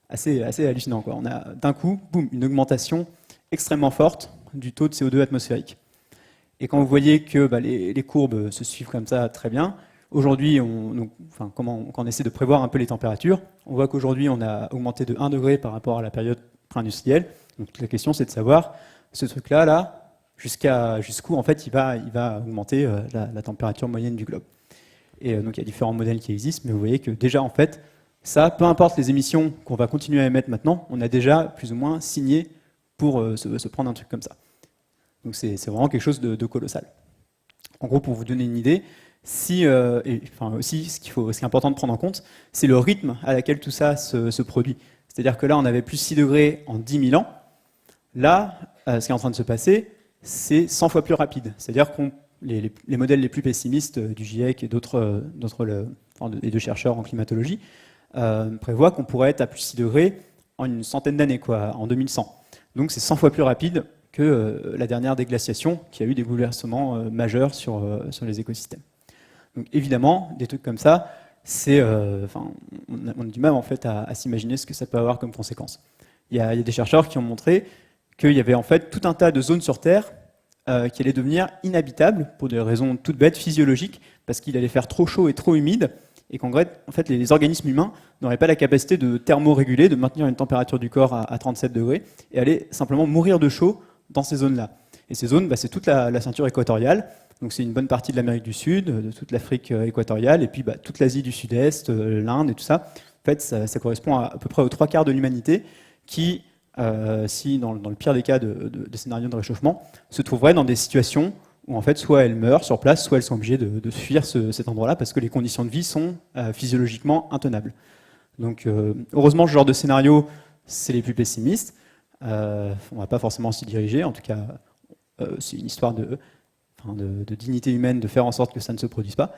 Speaker 2: assez hallucinant. On a d'un coup, boum, une augmentation extrêmement forte du taux de CO2 atmosphérique. Et quand vous voyez que les courbes se suivent comme ça très bien, aujourd'hui, quand on essaie de prévoir un peu les températures, on voit qu'aujourd'hui, on a augmenté de 1 degré par rapport à la période pré-industrielle. Donc la question, c'est de savoir, ce truc-là, jusqu'où en fait il va augmenter la température moyenne du globe. Et donc il y a différents modèles qui existent, mais vous voyez que déjà, en fait, ça, peu importe les émissions qu'on va continuer à émettre maintenant, on a déjà plus ou moins signé pour se prendre un truc comme ça. Donc c'est vraiment quelque chose de colossal. En gros, pour vous donner une idée, aussi ce qui est important de prendre en compte, c'est le rythme à laquelle tout ça se produit. C'est-à-dire que là, on avait plus 6 degrés en 10 000 ans. Là, ce qui est en train de se passer, c'est 100 fois plus rapide. C'est-à-dire que les modèles les plus pessimistes du GIEC et de chercheurs en climatologie prévoient qu'on pourrait être à plus 6 degrés en une centaine d'années, en 2100. Donc c'est 100 fois plus rapide que la dernière déglaciation qui a eu des bouleversements majeurs sur les écosystèmes. Donc évidemment, des trucs comme ça, on a du mal en fait à s'imaginer ce que ça peut avoir comme conséquence. Il y a des chercheurs qui ont montré qu'il y avait en fait tout un tas de zones sur Terre qui allaient devenir inhabitables pour des raisons toutes bêtes physiologiques, parce qu'il allait faire trop chaud et trop humide, et qu'en fait les organismes humains n'auraient pas la capacité de thermoréguler, de maintenir une température du corps à 37 degrés, et allaient simplement mourir de chaud dans ces zones-là. Et ces zones, c'est toute la ceinture équatoriale. Donc c'est une bonne partie de l'Amérique du Sud, de toute l'Afrique équatoriale, et puis toute l'Asie du Sud-Est, l'Inde et tout ça. En fait, ça correspond à peu près aux 3/4 de l'humanité qui, si dans le pire des cas de scénarios de réchauffement, se trouverait dans des situations où en fait soit elles meurent sur place, soit elles sont obligées de fuir cet endroit-là parce que les conditions de vie sont physiologiquement intenables. Donc heureusement, ce genre de scénario, c'est les plus pessimistes. On ne va pas forcément s'y diriger, en tout cas, c'est une histoire de dignité humaine de faire en sorte que ça ne se produise pas.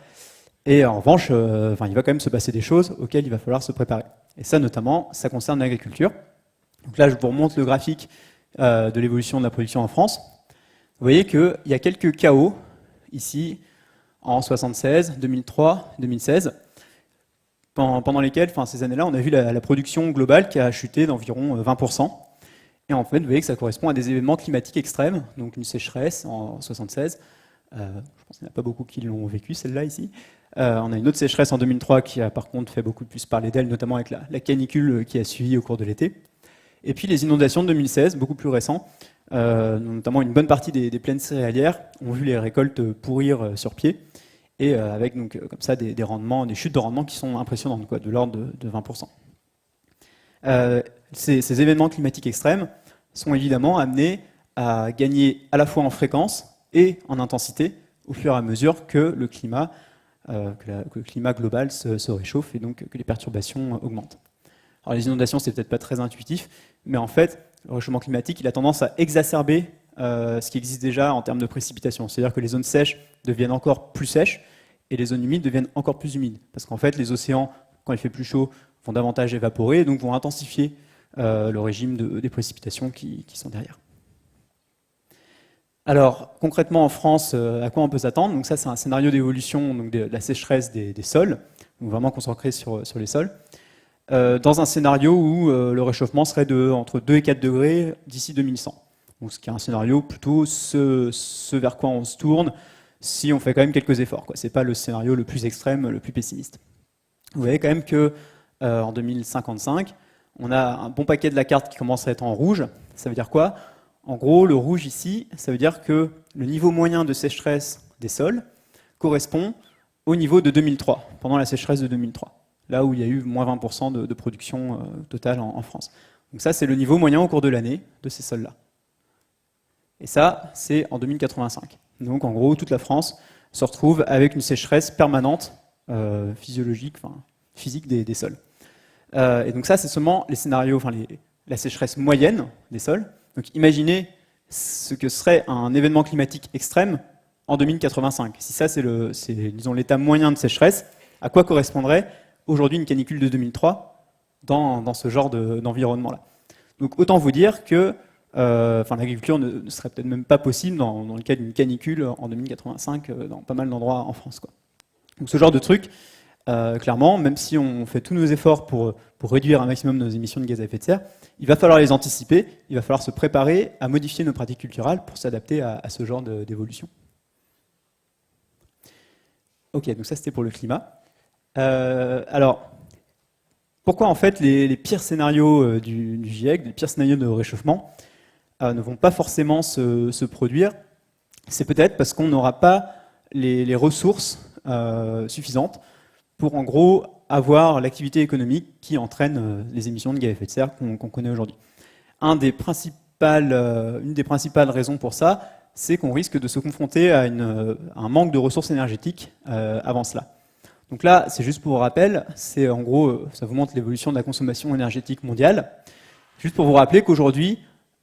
Speaker 2: Et en revanche, il va quand même se passer des choses auxquelles il va falloir se préparer. Et ça, notamment, ça concerne l'agriculture. Donc là, je vous remonte le graphique de l'évolution de la production en France. Vous voyez qu'il y a quelques chaos ici en 76, 2003, 2016, pendant lesquels, ces années-là, on a vu la production globale qui a chuté d'environ 20%. Et en fait, vous voyez que ça correspond à des événements climatiques extrêmes, donc une sécheresse en 76. Je pense qu'il n'y en a pas beaucoup qui l'ont vécu, celle-là ici. On a une autre sécheresse en 2003 qui a par contre fait beaucoup plus parler d'elle, notamment avec la canicule qui a suivi au cours de l'été. Et puis les inondations de 2016, beaucoup plus récents, notamment une bonne partie des plaines céréalières ont vu les récoltes pourrir sur pied, et avec donc comme ça des rendements, des chutes de rendement qui sont impressionnantes, de l'ordre de 20%. Ces événements climatiques extrêmes sont évidemment amenés à gagner à la fois en fréquence et en intensité au fur et à mesure que le climat global se réchauffe et donc que les perturbations augmentent. Alors les inondations, c'est peut-être pas très intuitif, mais en fait, le réchauffement climatique, il a tendance à exacerber ce qui existe déjà en termes de précipitations. C'est-à-dire que les zones sèches deviennent encore plus sèches et les zones humides deviennent encore plus humides. Parce qu'en fait, les océans, quand il fait plus chaud, vont davantage évaporer et donc vont intensifier le régime des précipitations qui sont derrière. Alors, concrètement, en France, à quoi on peut s'attendre? Donc ça, c'est un scénario d'évolution de la sécheresse des sols, donc vraiment concentré sur les sols, dans un scénario où le réchauffement serait entre 2 et 4 degrés d'ici 2100. Donc, ce qui est un scénario plutôt ce vers quoi on se tourne si on fait quand même quelques efforts. Ce n'est pas le scénario le plus extrême, le plus pessimiste. Vous voyez quand même que en 2055, on a un bon paquet de la carte qui commence à être en rouge. Ça veut dire quoi? En gros, le rouge ici, ça veut dire que le niveau moyen de sécheresse des sols correspond au niveau de 2003, pendant la sécheresse de 2003, là où il y a eu moins 20% de production totale en France. Donc ça, c'est le niveau moyen au cours de l'année de ces sols-là. Et ça, c'est en 2085. Donc en gros, toute la France se retrouve avec une sécheresse permanente, physiologique, physique des sols. Et donc ça, c'est seulement les scénarios, la sécheresse moyenne des sols. Donc imaginez ce que serait un événement climatique extrême en 2085. Si ça, c'est disons, l'état moyen de sécheresse, à quoi correspondrait aujourd'hui une canicule de 2003 dans ce genre d'environnement-là? Donc autant vous dire que l'agriculture ne serait peut-être même pas possible dans le cas d'une canicule en 2085 dans pas mal d'endroits en France. Donc ce genre de truc, clairement, même si on fait tous nos efforts pour réduire un maximum nos émissions de gaz à effet de serre, il va falloir les anticiper, il va falloir se préparer à modifier nos pratiques culturelles pour s'adapter à ce genre d'évolution. Ok, donc ça c'était pour le climat. Alors, pourquoi en fait les pires scénarios du GIEC, les pires scénarios de réchauffement, ne vont pas forcément se produire? C'est peut-être parce qu'on n'aura pas les ressources suffisantes pour en gros avoir l'activité économique qui entraîne les émissions de gaz à effet de serre qu'on connaît aujourd'hui. Une des principales raisons pour ça, c'est qu'on risque de se confronter à un manque de ressources énergétiques avant cela. Donc là, c'est juste pour rappel, c'est en gros, ça vous montre l'évolution de la consommation énergétique mondiale. Juste pour vous rappeler qu'aujourd'hui,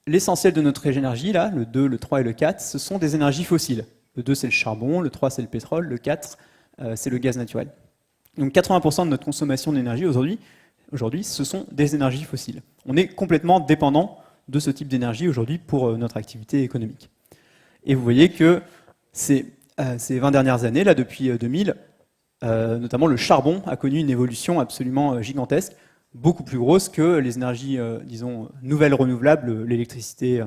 Speaker 2: l'essentiel de notre énergie, là, le 2, le 3 et le 4, ce sont des énergies fossiles. Le 2, c'est le charbon, le 3, c'est le pétrole, le 4, c'est le gaz naturel. Donc 80% de notre consommation d'énergie aujourd'hui, ce sont des énergies fossiles. On est complètement dépendant de ce type d'énergie aujourd'hui pour notre activité économique. Et vous voyez que ces 20 dernières années, là, depuis 2000, notamment le charbon a connu une évolution absolument gigantesque, beaucoup plus grosse que les énergies, disons, nouvelles renouvelables, l'électricité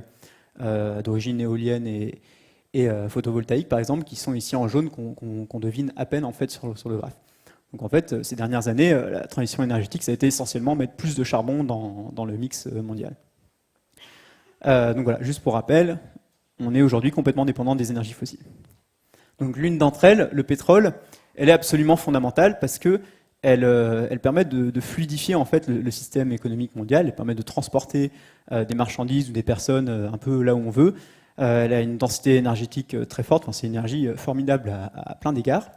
Speaker 2: d'origine éolienne et photovoltaïque, par exemple, qui sont ici en jaune, qu'on devine à peine en fait sur le graphe. Donc en fait, ces dernières années, la transition énergétique, ça a été essentiellement mettre plus de charbon dans le mix mondial. Donc voilà, juste pour rappel, on est aujourd'hui complètement dépendant des énergies fossiles. Donc l'une d'entre elles, le pétrole, elle est absolument fondamentale parce que elle permet de fluidifier en fait le système économique mondial, elle permet de transporter des marchandises ou des personnes un peu là où on veut. Elle a une densité énergétique très forte, enfin, c'est une énergie formidable à plein d'égards.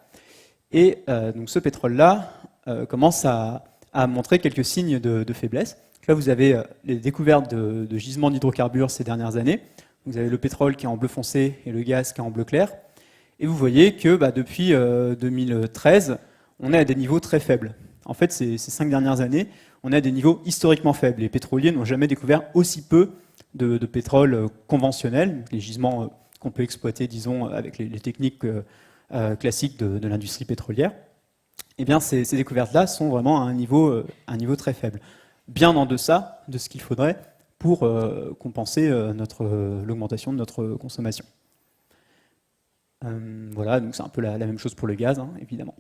Speaker 2: Et donc ce pétrole-là commence à montrer quelques signes de faiblesse. Là, vous avez les découvertes de gisements d'hydrocarbures ces dernières années. Vous avez le pétrole qui est en bleu foncé et le gaz qui est en bleu clair. Et vous voyez que depuis 2013, on est à des niveaux très faibles. En fait, ces 5 dernières années, on est à des niveaux historiquement faibles. Les pétroliers n'ont jamais découvert aussi peu de pétrole conventionnel, les gisements qu'on peut exploiter, disons, avec les techniques classiques de l'industrie pétrolière. Eh bien, ces découvertes-là sont vraiment à un niveau très faible. Bien en deçà de ce qu'il faudrait pour compenser l'augmentation de notre consommation. Voilà, donc c'est un peu la même chose pour le gaz, hein, évidemment.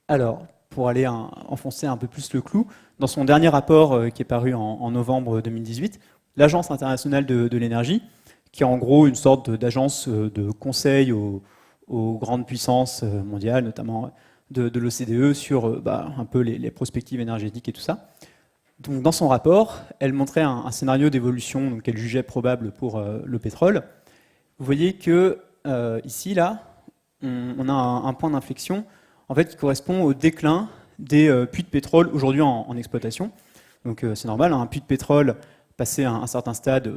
Speaker 2: Alors, pour aller enfoncer un peu plus le clou, dans son dernier rapport qui est paru en novembre 2018, l'Agence internationale de l'énergie, qui est en gros une sorte d'agence de conseil aux grandes puissances mondiales, notamment de l'OCDE, sur un peu les prospectives énergétiques et tout ça. Donc, dans son rapport, elle montrait un scénario d'évolution qu'elle jugeait probable pour le pétrole. Vous voyez que ici, là, on a un point d'inflexion en fait, qui correspond au déclin des puits de pétrole aujourd'hui en exploitation. Donc c'est normal, un puits de pétrole, passé un certain stade,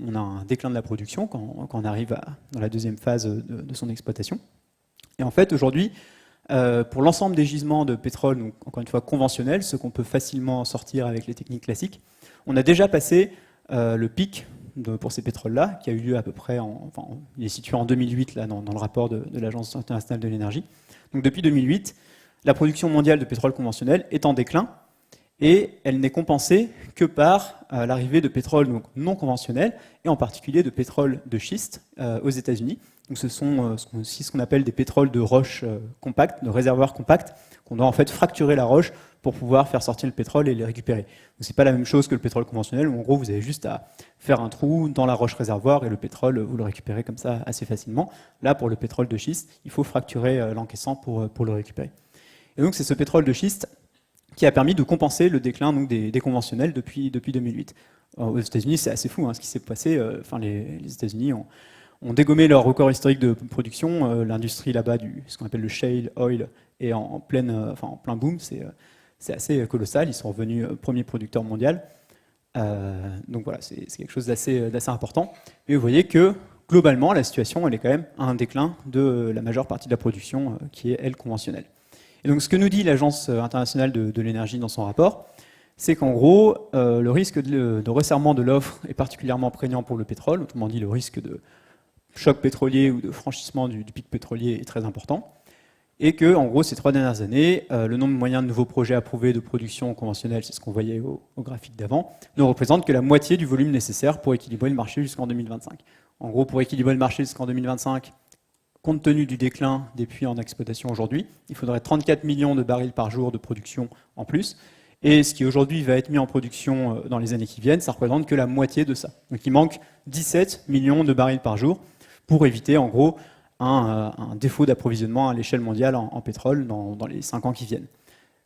Speaker 2: on a un déclin de la production quand on arrive dans la deuxième phase de son exploitation. Et en fait, aujourd'hui, pour l'ensemble des gisements de pétrole, donc encore une fois conventionnels, ceux qu'on peut facilement sortir avec les techniques classiques, on a déjà passé le pic pour ces pétroles-là, qui a eu lieu à peu près, il est situé en 2008 là, dans le rapport de l'Agence internationale de l'énergie. Donc depuis 2008, la production mondiale de pétrole conventionnel est en déclin et elle n'est compensée que par l'arrivée de pétrole donc, non conventionnel et en particulier de pétrole de schiste aux États-Unis. Donc ce sont aussi ce qu'on appelle des pétroles de roche compacts, de réservoirs compacts, qu'on doit en fait fracturer la roche pour pouvoir faire sortir le pétrole et les récupérer. Donc c'est pas la même chose que le pétrole conventionnel où en gros vous avez juste à faire un trou dans la roche réservoir et le pétrole vous le récupérez comme ça assez facilement. Là pour le pétrole de schiste, il faut fracturer l'encaissant pour le récupérer. Et donc c'est ce pétrole de schiste qui a permis de compenser le déclin donc, des conventionnels depuis 2008. Aux États-Unis, c'est assez fou hein, ce qui s'est passé. Les États-Unis ont dégommé leur record historique de production. L'industrie là-bas, ce qu'on appelle le shale oil, est en plein boom. C'est assez colossal. Ils sont revenus premier producteur mondial. Donc voilà, c'est quelque chose d'assez important. Et vous voyez que globalement, la situation, elle est quand même à un déclin de la majeure partie de la production qui est, elle, conventionnelle. Et donc ce que nous dit l'Agence internationale de l'énergie dans son rapport, c'est qu'en gros, le risque de resserrement de l'offre est particulièrement prégnant pour le pétrole. Autrement dit, le risque de choc pétrolier ou de franchissement du pic pétrolier est très important. Et que, en gros, ces 3 dernières années, le nombre moyen de nouveaux projets approuvés de production conventionnelle, c'est ce qu'on voyait au graphique d'avant, ne représente que la moitié du volume nécessaire pour équilibrer le marché jusqu'en 2025. En gros, pour équilibrer le marché jusqu'en 2025, compte tenu du déclin des puits en exploitation aujourd'hui, il faudrait 34 millions de barils par jour de production en plus. Et ce qui aujourd'hui va être mis en production dans les années qui viennent, ça représente que la moitié de ça. Donc il manque 17 millions de barils par jour pour éviter en gros un défaut d'approvisionnement à l'échelle mondiale en pétrole dans les 5 ans qui viennent.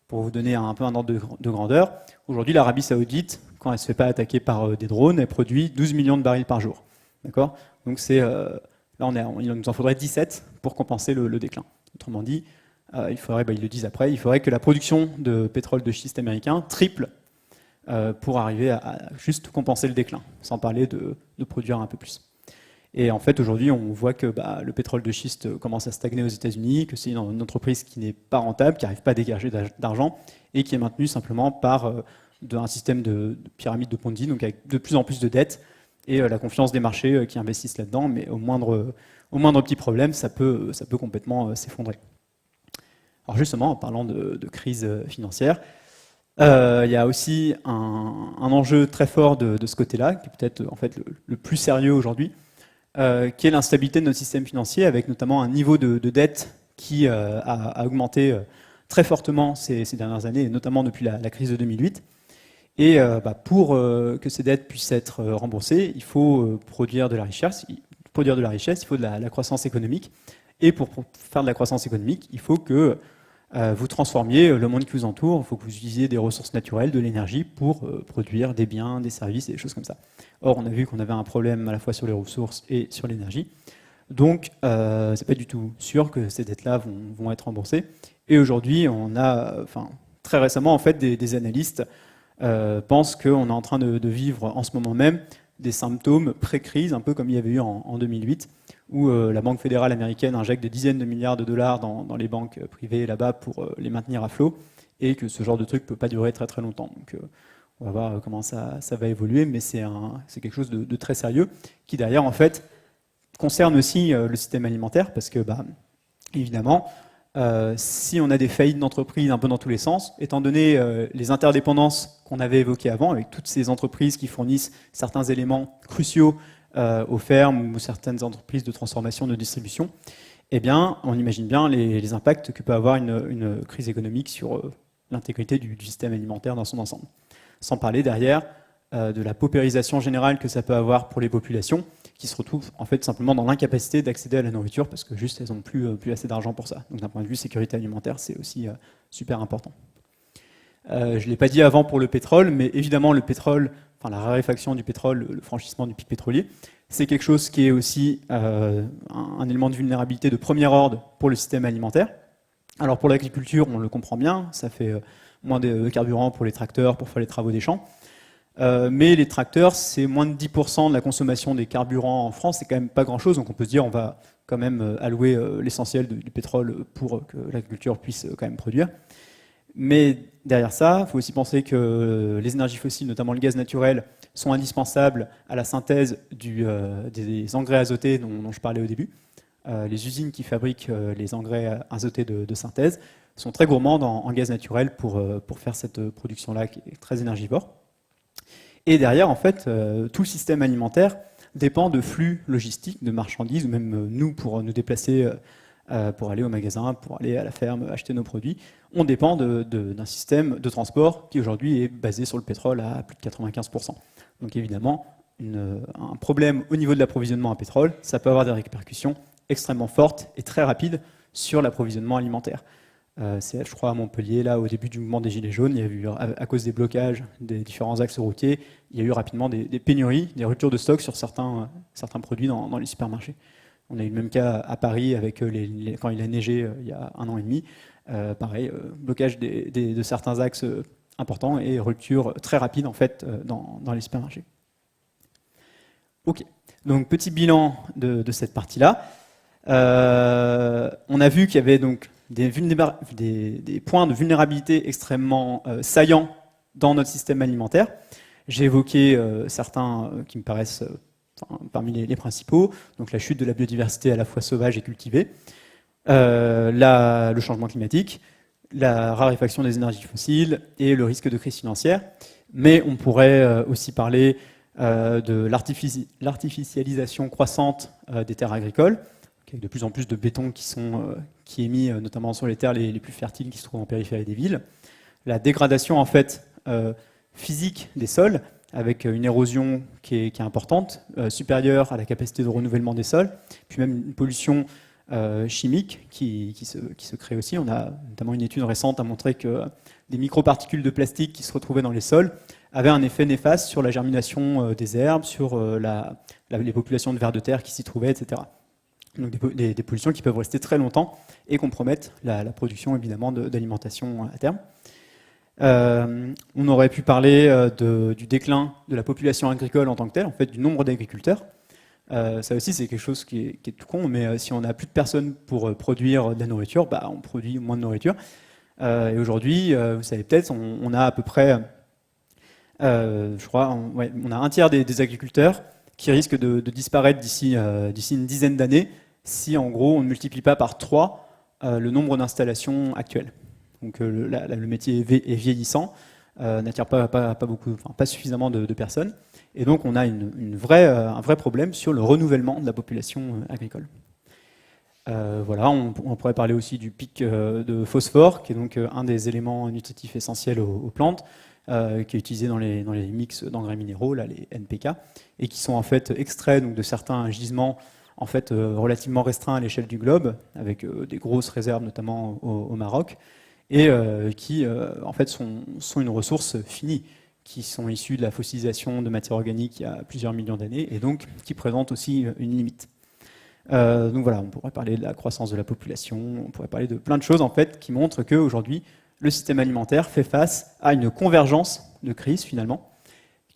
Speaker 2: Pour vous donner un peu un ordre de grandeur, aujourd'hui l'Arabie Saoudite, quand elle ne se fait pas attaquer par des drones, elle produit 12 millions de barils par jour. D'accord ? Donc là, il nous en faudrait 17 pour compenser le déclin. Autrement dit, il faudrait, ils le disent après, il faudrait que la production de pétrole de schiste américain triple pour arriver à juste compenser le déclin, sans parler de produire un peu plus. Et en fait, aujourd'hui, on voit que le pétrole de schiste commence à stagner aux États-Unis, que c'est une entreprise qui n'est pas rentable, qui n'arrive pas à dégager d'argent, et qui est maintenue simplement par un système de pyramide de Ponzi, donc avec de plus en plus de dettes, et la confiance des marchés qui investissent là-dedans, mais au moindre petit problème, ça peut complètement s'effondrer. Alors justement, en parlant de crise financière, il y a aussi un enjeu très fort de ce côté-là, qui est peut-être en fait le plus sérieux aujourd'hui, qui est l'instabilité de notre système financier, avec notamment un niveau de dette qui a augmenté très fortement ces dernières années, et notamment depuis la crise de 2008. Et pour que ces dettes puissent être remboursées, il faut produire de la richesse. Produire de la richesse, il faut de la croissance économique. Et pour faire de la croissance économique, il faut que vous transformiez le monde qui vous entoure, il faut que vous utilisiez des ressources naturelles, de l'énergie pour produire des biens, des services et des choses comme ça. Or, on a vu qu'on avait un problème à la fois sur les ressources et sur l'énergie. Donc, c'est pas du tout sûr que ces dettes-là vont être remboursées. Et aujourd'hui, on a, très récemment, en fait, des analystes pensent qu'on est en train de vivre en ce moment même des symptômes pré-crise, un peu comme il y avait eu en 2008, où la Banque fédérale américaine injecte des dizaines de milliards de dollars dans les banques privées là-bas pour les maintenir à flot, et que ce genre de truc ne peut pas durer très très longtemps. Donc, on va voir comment ça va évoluer, mais c'est quelque chose de très sérieux, qui derrière, en fait, concerne aussi le système alimentaire, parce que, évidemment, si on a des faillites d'entreprises un peu dans tous les sens, étant donné les interdépendances qu'on avait évoquées avant, avec toutes ces entreprises qui fournissent certains éléments cruciaux aux fermes ou certaines entreprises de transformation, de distribution, eh bien, on imagine bien les impacts que peut avoir une crise économique sur l'intégrité du système alimentaire dans son ensemble. Sans parler derrière de la paupérisation générale que ça peut avoir pour les populations, qui se retrouvent en fait simplement dans l'incapacité d'accéder à la nourriture parce que juste elles n'ont plus assez d'argent pour ça. Donc d'un point de vue sécurité alimentaire, c'est aussi super important. Je ne l'ai pas dit avant pour le pétrole, mais évidemment le pétrole, la raréfaction du pétrole, le franchissement du pic pétrolier, c'est quelque chose qui est aussi un élément de vulnérabilité de premier ordre pour le système alimentaire. Alors pour l'agriculture, on le comprend bien, ça fait moins de carburant pour les tracteurs, pour faire les travaux des champs. Mais les tracteurs, c'est moins de 10% de la consommation des carburants en France, c'est quand même pas grand-chose, donc on peut se dire on va quand même allouer l'essentiel du pétrole pour que l'agriculture puisse quand même produire. Mais derrière ça, il faut aussi penser que les énergies fossiles, notamment le gaz naturel, sont indispensables à la synthèse des engrais azotés dont je parlais au début. Les usines qui fabriquent les engrais azotés de synthèse sont très gourmandes en gaz naturel pour faire cette production-là qui est très énergivore. Et derrière, en fait, tout le système alimentaire dépend de flux logistiques, de marchandises, ou même nous, pour nous déplacer, pour aller au magasin, pour aller à la ferme, acheter nos produits, on dépend d'un système de transport qui aujourd'hui est basé sur le pétrole à plus de 95%. Donc évidemment, un problème au niveau de l'approvisionnement en pétrole, ça peut avoir des répercussions extrêmement fortes et très rapides sur l'approvisionnement alimentaire. C'est, je crois, à Montpellier, là, au début du mouvement des Gilets jaunes, il y a eu, à cause des blocages des différents axes routiers, il y a eu rapidement des pénuries, des ruptures de stock sur certains produits dans les supermarchés. On a eu le même cas à Paris avec quand il a neigé il y a 1 an et demi. Pareil, blocage de certains axes importants et rupture très rapide en fait dans les supermarchés. Ok, donc petit bilan de cette partie-là. On a vu qu'il y avait donc des points de vulnérabilité extrêmement saillants dans notre système alimentaire. J'ai évoqué certains qui me paraissent parmi les principaux, donc la chute de la biodiversité à la fois sauvage et cultivée, le changement climatique, la raréfaction des énergies fossiles et le risque de crise financière. Mais on pourrait aussi parler de l'artificialisation croissante des terres agricoles, avec de plus en plus de béton qui est mis notamment sur les terres les plus fertiles qui se trouvent en périphérie des villes. La dégradation en fait physique des sols, avec une érosion qui est importante, supérieure à la capacité de renouvellement des sols, puis même une pollution chimique qui se crée aussi. On a notamment une étude récente à montrer que des microparticules de plastique qui se retrouvaient dans les sols avaient un effet néfaste sur la germination des herbes, sur les populations de vers de terre qui s'y trouvaient, etc. Donc des pollutions qui peuvent rester très longtemps et compromettre la production évidemment d'alimentation à terme. On aurait pu parler du déclin de la population agricole en tant que telle, en fait du nombre d'agriculteurs. Ça aussi c'est quelque chose qui est tout con, mais si on n'a plus de personnes pour produire de la nourriture, on produit moins de nourriture. Et aujourd'hui, vous savez peut-être, on a à peu près, je crois, on a un tiers des agriculteurs qui risquent de disparaître d'ici une dizaine d'années si en gros on ne multiplie pas par 3 le nombre d'installations actuelles. Donc le métier est vieillissant, n'attire pas suffisamment de personnes, et donc on a un vrai problème sur le renouvellement de la population agricole. Voilà, on pourrait parler aussi du pic de phosphore, qui est donc un des éléments nutritifs essentiels aux plantes, qui est utilisé dans les mix d'engrais minéraux, là, les NPK, et qui sont en fait extraits donc, de certains gisements en fait, relativement restreints à l'échelle du globe, avec des grosses réserves notamment au Maroc, et qui en fait sont une ressource finie, qui sont issus de la fossilisation de matière organique il y a plusieurs millions d'années, et donc qui présentent aussi une limite. Donc voilà, on pourrait parler de la croissance de la population, on pourrait parler de plein de choses en fait qui montrent qu'aujourd'hui, le système alimentaire fait face à une convergence de crises finalement,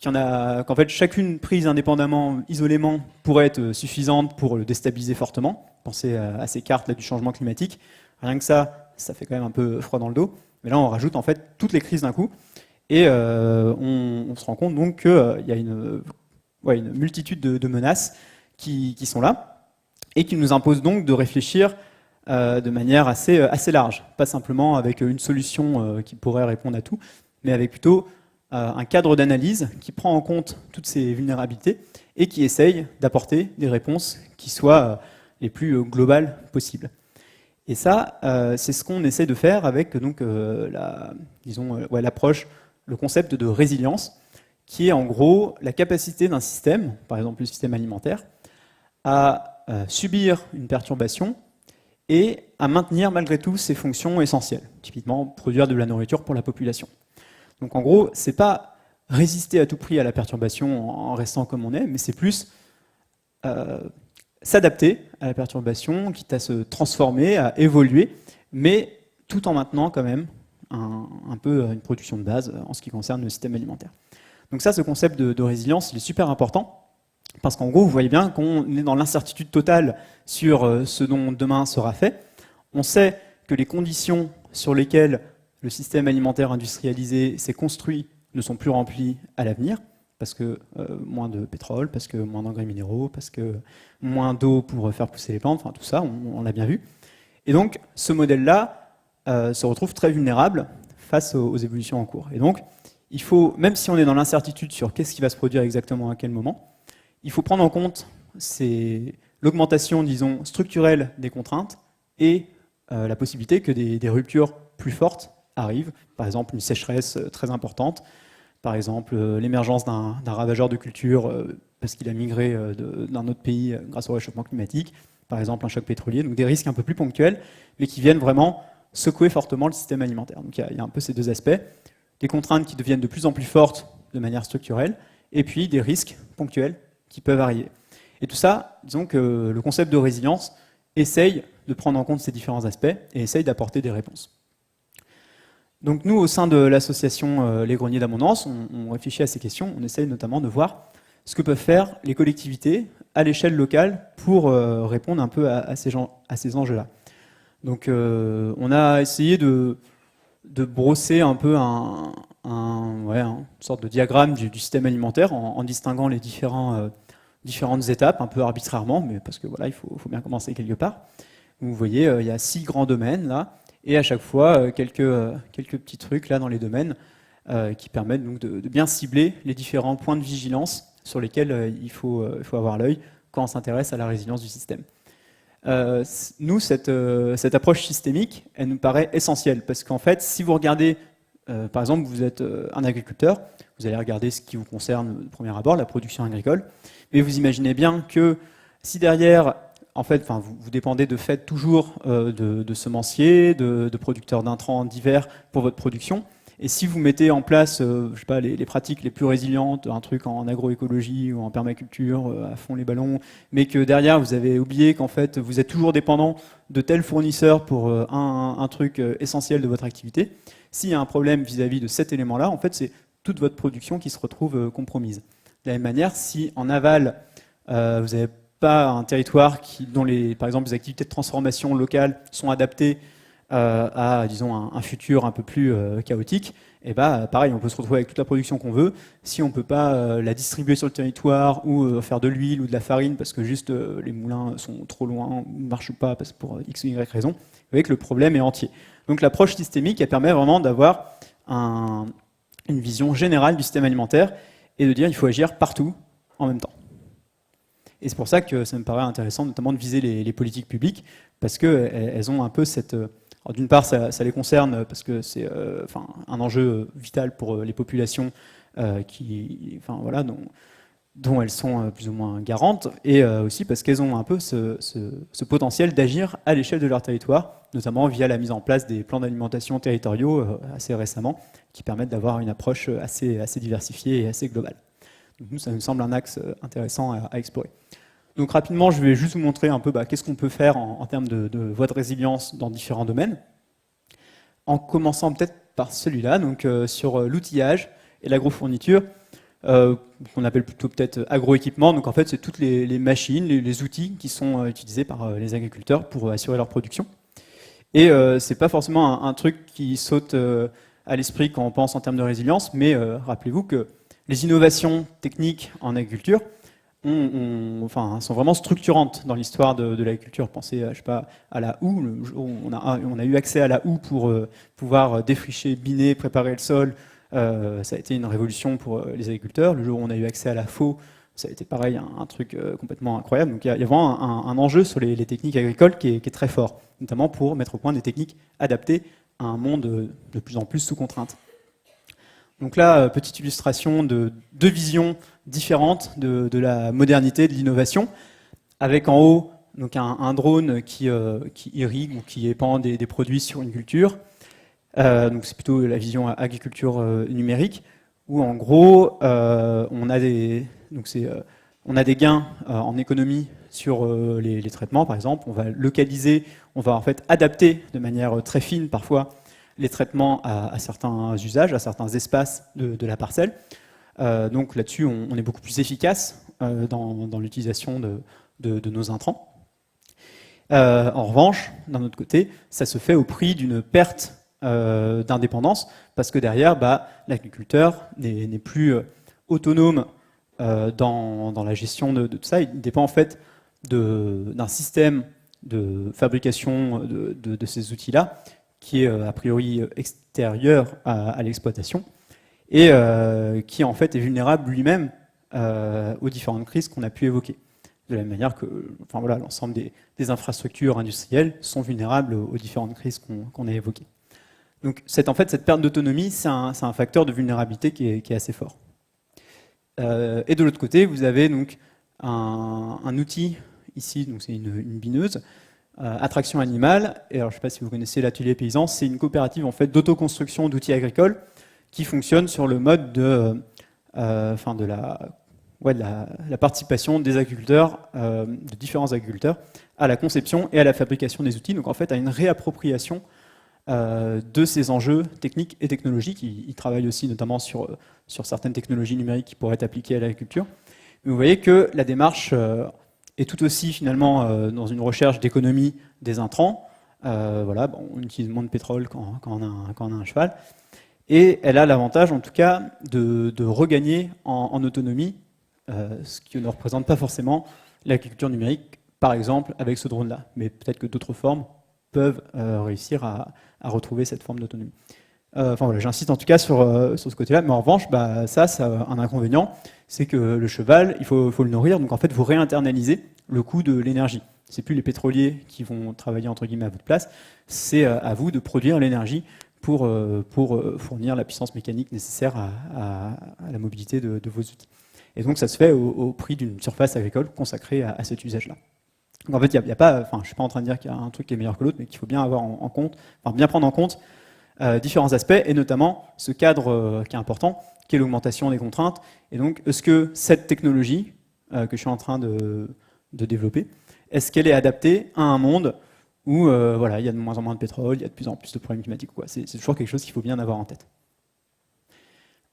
Speaker 2: qu'en fait chacune prise indépendamment, isolément, pourrait être suffisante pour le déstabiliser fortement. Pensez à ces cartes là, du changement climatique. Rien que ça fait quand même un peu froid dans le dos. Mais là, on rajoute en fait toutes les crises d'un coup. Et on se rend compte donc qu'il y a une multitude de menaces qui sont là et qui nous imposent donc de réfléchir de manière assez large. Pas simplement avec une solution qui pourrait répondre à tout, mais avec plutôt un cadre d'analyse qui prend en compte toutes ces vulnérabilités et qui essaye d'apporter des réponses qui soient les plus globales possibles. Et ça, c'est ce qu'on essaie de faire avec donc, l'approche, le concept de résilience, qui est en gros la capacité d'un système, par exemple le système alimentaire, à subir une perturbation et à maintenir malgré tout ses fonctions essentielles, typiquement produire de la nourriture pour la population. Donc en gros, c'est pas résister à tout prix à la perturbation en restant comme on est, mais c'est plus s'adapter à la perturbation, quitte à se transformer, à évoluer, mais tout en maintenant quand même un peu une production de base en ce qui concerne le système alimentaire. Donc ça, ce concept de résilience, il est super important, parce qu'en gros, vous voyez bien qu'on est dans l'incertitude totale sur ce dont demain sera fait. On sait que les conditions sur lesquelles le système alimentaire industrialisé s'est construit ne sont plus remplies à l'avenir, parce que moins de pétrole, parce que moins d'engrais minéraux, parce que moins d'eau pour faire pousser les plantes, enfin tout ça, on l'a bien vu. Et donc, ce modèle-là se retrouve très vulnérable face aux évolutions en cours. Et donc, il faut, même si on est dans l'incertitude sur qu'est-ce qui va se produire exactement à quel moment, il faut prendre en compte l'augmentation, disons, structurelle des contraintes et la possibilité que des ruptures plus fortes arrivent, par exemple une sécheresse très importante, par exemple l'émergence d'un ravageur de culture parce qu'il a migré d'un autre pays grâce au réchauffement climatique, par exemple un choc pétrolier, donc des risques un peu plus ponctuels, mais qui viennent vraiment secouer fortement le système alimentaire. Donc il y a un peu ces deux aspects, des contraintes qui deviennent de plus en plus fortes de manière structurelle, et puis des risques ponctuels qui peuvent arriver. Et tout ça, disons que le concept de résilience essaye de prendre en compte ces différents aspects et essaye d'apporter des réponses. Donc nous, au sein de l'association Les Greniers d'Abondance, on réfléchit à ces questions, on essaye notamment de voir ce que peuvent faire les collectivités à l'échelle locale pour répondre un peu à ces enjeux-là. Donc on a essayé de brosser un peu une sorte de diagramme du système alimentaire en distinguant les différentes étapes, un peu arbitrairement, mais parce que voilà, il faut bien commencer quelque part. Vous voyez, il y a 6 grands domaines là, et à chaque fois quelques petits trucs là dans les domaines qui permettent donc de bien cibler les différents points de vigilance sur lesquels il faut avoir l'œil quand on s'intéresse à la résilience du système. Nous, cette approche systémique, elle nous paraît essentielle, parce qu'en fait, si vous regardez, par exemple, vous êtes un agriculteur, vous allez regarder ce qui vous concerne de premier abord, la production agricole, mais vous imaginez bien que si derrière, en fait, vous dépendez de fait toujours de semenciers, de producteurs d'intrants divers pour votre production, et si vous mettez en place je sais pas, les pratiques les plus résilientes, un truc en agroécologie ou en permaculture, à fond les ballons, mais que derrière vous avez oublié qu'en fait vous êtes toujours dépendant de tel fournisseur pour un truc essentiel de votre activité, s'il y a un problème vis-à-vis de cet élément-là, en fait c'est toute votre production qui se retrouve compromise. De la même manière, si en aval vous n'avez pas un territoire dont par exemple les activités de transformation locales sont adaptées à, disons, un futur un peu plus chaotique, et pareil, on peut se retrouver avec toute la production qu'on veut. Si on ne peut pas la distribuer sur le territoire ou faire de l'huile ou de la farine parce que juste les moulins sont trop loin, ne marchent pas parce que pour X ou Y raison, vous voyez que le problème est entier. Donc l'approche systémique, elle permet vraiment d'avoir une vision générale du système alimentaire et de dire qu'il faut agir partout en même temps. Et c'est pour ça que ça me paraît intéressant, notamment de viser les politiques publiques, parce qu'elles ont un peu cette... Alors, d'une part, ça les concerne parce que c'est un enjeu vital pour les populations voilà, dont elles sont plus ou moins garantes, et aussi parce qu'elles ont un peu ce potentiel d'agir à l'échelle de leur territoire, notamment via la mise en place des plans d'alimentation territoriaux assez récemment, qui permettent d'avoir une approche assez diversifiée et assez globale. Donc nous, ça nous semble un axe intéressant à explorer. Donc rapidement, je vais juste vous montrer un peu qu'est-ce qu'on peut faire en termes de voies de résilience dans différents domaines, en commençant peut-être par celui-là, donc sur l'outillage et l'agrofourniture, qu'on appelle plutôt peut-être agroéquipement. Donc en fait, c'est toutes les machines, les outils qui sont utilisés par les agriculteurs pour assurer leur production. Et c'est pas forcément un truc qui saute à l'esprit quand on pense en termes de résilience, mais rappelez-vous que les innovations techniques en agriculture sont vraiment structurantes dans l'histoire de l'agriculture. Pensez, je sais pas, à la houe. Le jour où on a eu accès à la houe pour pouvoir défricher, biner, préparer le sol, ça a été une révolution pour les agriculteurs. Le jour où on a eu accès à la faux, ça a été pareil, un truc complètement incroyable. Donc il y a vraiment un enjeu sur les techniques agricoles qui est très fort, notamment pour mettre au point des techniques adaptées à un monde de plus en plus sous contrainte. Donc là, petite illustration de deux visions différentes de la modernité, de l'innovation, avec en haut donc un drone qui irrigue ou qui épand des produits sur une culture. Donc c'est plutôt la vision agriculture numérique, où en gros on a des gains en économie sur les traitements, par exemple. On va localiser, on va en fait adapter de manière très fine parfois les traitements à certains usages, à certains espaces de la parcelle. Donc là-dessus, on est beaucoup plus efficace dans l'utilisation de nos intrants. En revanche, d'un autre côté, ça se fait au prix d'une perte d'indépendance, parce que derrière, l'agriculteur n'est plus autonome dans la gestion de tout ça. Il dépend en fait d'un système de fabrication de ces outils-là, qui est a priori extérieur à l'exploitation, et qui en fait est vulnérable lui-même aux différentes crises qu'on a pu évoquer. De la même manière que l'ensemble des infrastructures industrielles sont vulnérables aux différentes crises qu'on a évoquées. Donc cette perte d'autonomie, c'est un facteur de vulnérabilité qui est assez fort. Et de l'autre côté, vous avez donc un outil, ici, donc c'est une bineuse, Attraction Animale. Et alors, je ne sais pas si vous connaissez l'atelier paysan, c'est une coopérative en fait, d'autoconstruction d'outils agricoles qui fonctionne sur le mode de la participation des agriculteurs, de différents agriculteurs, à la conception et à la fabrication des outils. Donc en fait, à une réappropriation de ces enjeux techniques et technologiques. Ils travaillent aussi notamment sur certaines technologies numériques qui pourraient être appliquées à l'agriculture. Mais vous voyez que la démarche est tout aussi finalement dans une recherche d'économie des intrants. On utilise moins de pétrole quand on a un cheval. Et elle a l'avantage en tout cas de regagner en autonomie, ce qui ne représente pas forcément l'agriculture numérique, par exemple avec ce drone-là. Mais peut-être que d'autres formes peuvent réussir à retrouver cette forme d'autonomie. J'insiste en tout cas sur ce côté-là, mais en revanche, ça a un inconvénient, c'est que le cheval, il faut le nourrir, donc en fait, vous réinternalisez le coût de l'énergie. C'est plus les pétroliers qui vont travailler entre guillemets à votre place, c'est à vous de produire l'énergie pour fournir la puissance mécanique nécessaire à la mobilité de vos outils. Et donc ça se fait au prix d'une surface agricole consacrée à cet usage-là. Donc en fait, je ne suis pas en train de dire qu'il y a un truc qui est meilleur que l'autre, mais qu'il faut bien avoir bien prendre en compte différents aspects, et notamment ce cadre qui est important, qui est l'augmentation des contraintes. Et donc, est-ce que cette technologie que je suis en train de développer, est-ce qu'elle est adaptée à un monde où il y a de moins en moins de pétrole, il y a de plus en plus de problèmes climatiques, quoi. C'est toujours quelque chose qu'il faut bien avoir en tête.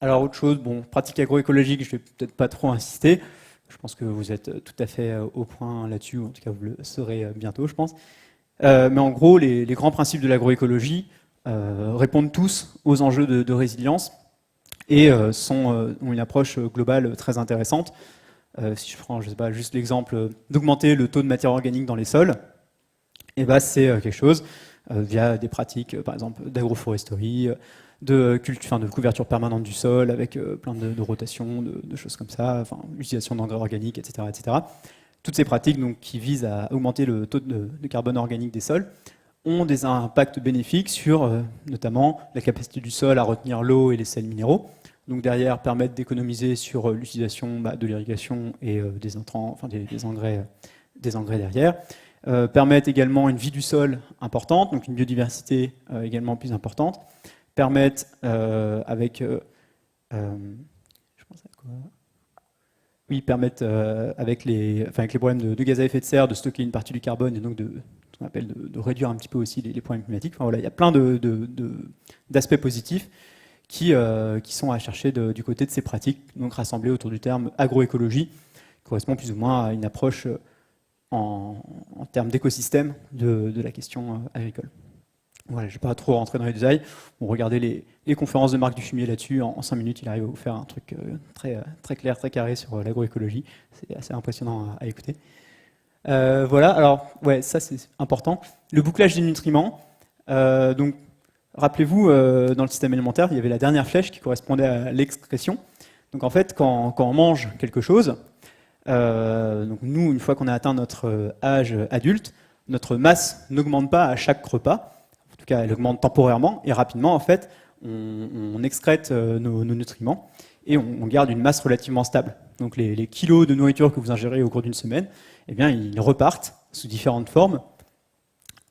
Speaker 2: Alors autre chose, pratique agroécologique, je ne vais peut-être pas trop insister. Je pense que vous êtes tout à fait au point là-dessus, ou en tout cas vous le serez bientôt, je pense. Mais en gros, les grands principes de l'agroécologie répondent tous aux enjeux de résilience et ont une approche globale très intéressante. Si je prends, juste l'exemple d'augmenter le taux de matière organique dans les sols, c'est quelque chose via des pratiques, par exemple, d'agroforesterie, de couverture permanente du sol avec plein de rotations, de choses comme ça, l'utilisation d'engrais organiques, etc., etc. Toutes ces pratiques donc, qui visent à augmenter le taux de carbone organique des sols ont des impacts bénéfiques sur notamment la capacité du sol à retenir l'eau et les sels minéraux. Donc derrière, permettent d'économiser sur l'utilisation de l'irrigation et des intrants, enfin des engrais derrière. Permettent également une vie du sol importante, donc une biodiversité également plus importante. Permettent avec je pense à quoi oui, permettent avec les problèmes de gaz à effet de serre de stocker une partie du carbone et donc ce qu'on appelle de réduire un petit peu aussi les problèmes climatiques. Enfin, voilà, il y a plein d'aspects positifs qui sont à chercher du côté de ces pratiques, donc rassemblées autour du terme agroécologie, qui correspond plus ou moins à une approche en termes d'écosystème de la question agricole. Voilà, je ne vais pas trop rentrer dans les détails. Bon, regardez les conférences de Marc Dufumier là-dessus. En 5 minutes, il arrive à vous faire un truc très clair, très carré sur l'agroécologie. C'est assez impressionnant à écouter. Voilà, alors, ouais, ça c'est important. Le bouclage des nutriments. Donc, rappelez-vous, dans le système alimentaire, il y avait la dernière flèche qui correspondait à l'excrétion. Donc, en fait, quand on mange quelque chose, donc nous, une fois qu'on a atteint notre âge adulte, notre masse n'augmente pas à chaque repas. En tout cas, elle augmente temporairement et rapidement, en fait, on excrète nos nutriments et on garde une masse relativement stable. Donc les kilos de nourriture que vous ingérez au cours d'une semaine, eh bien, ils repartent sous différentes formes,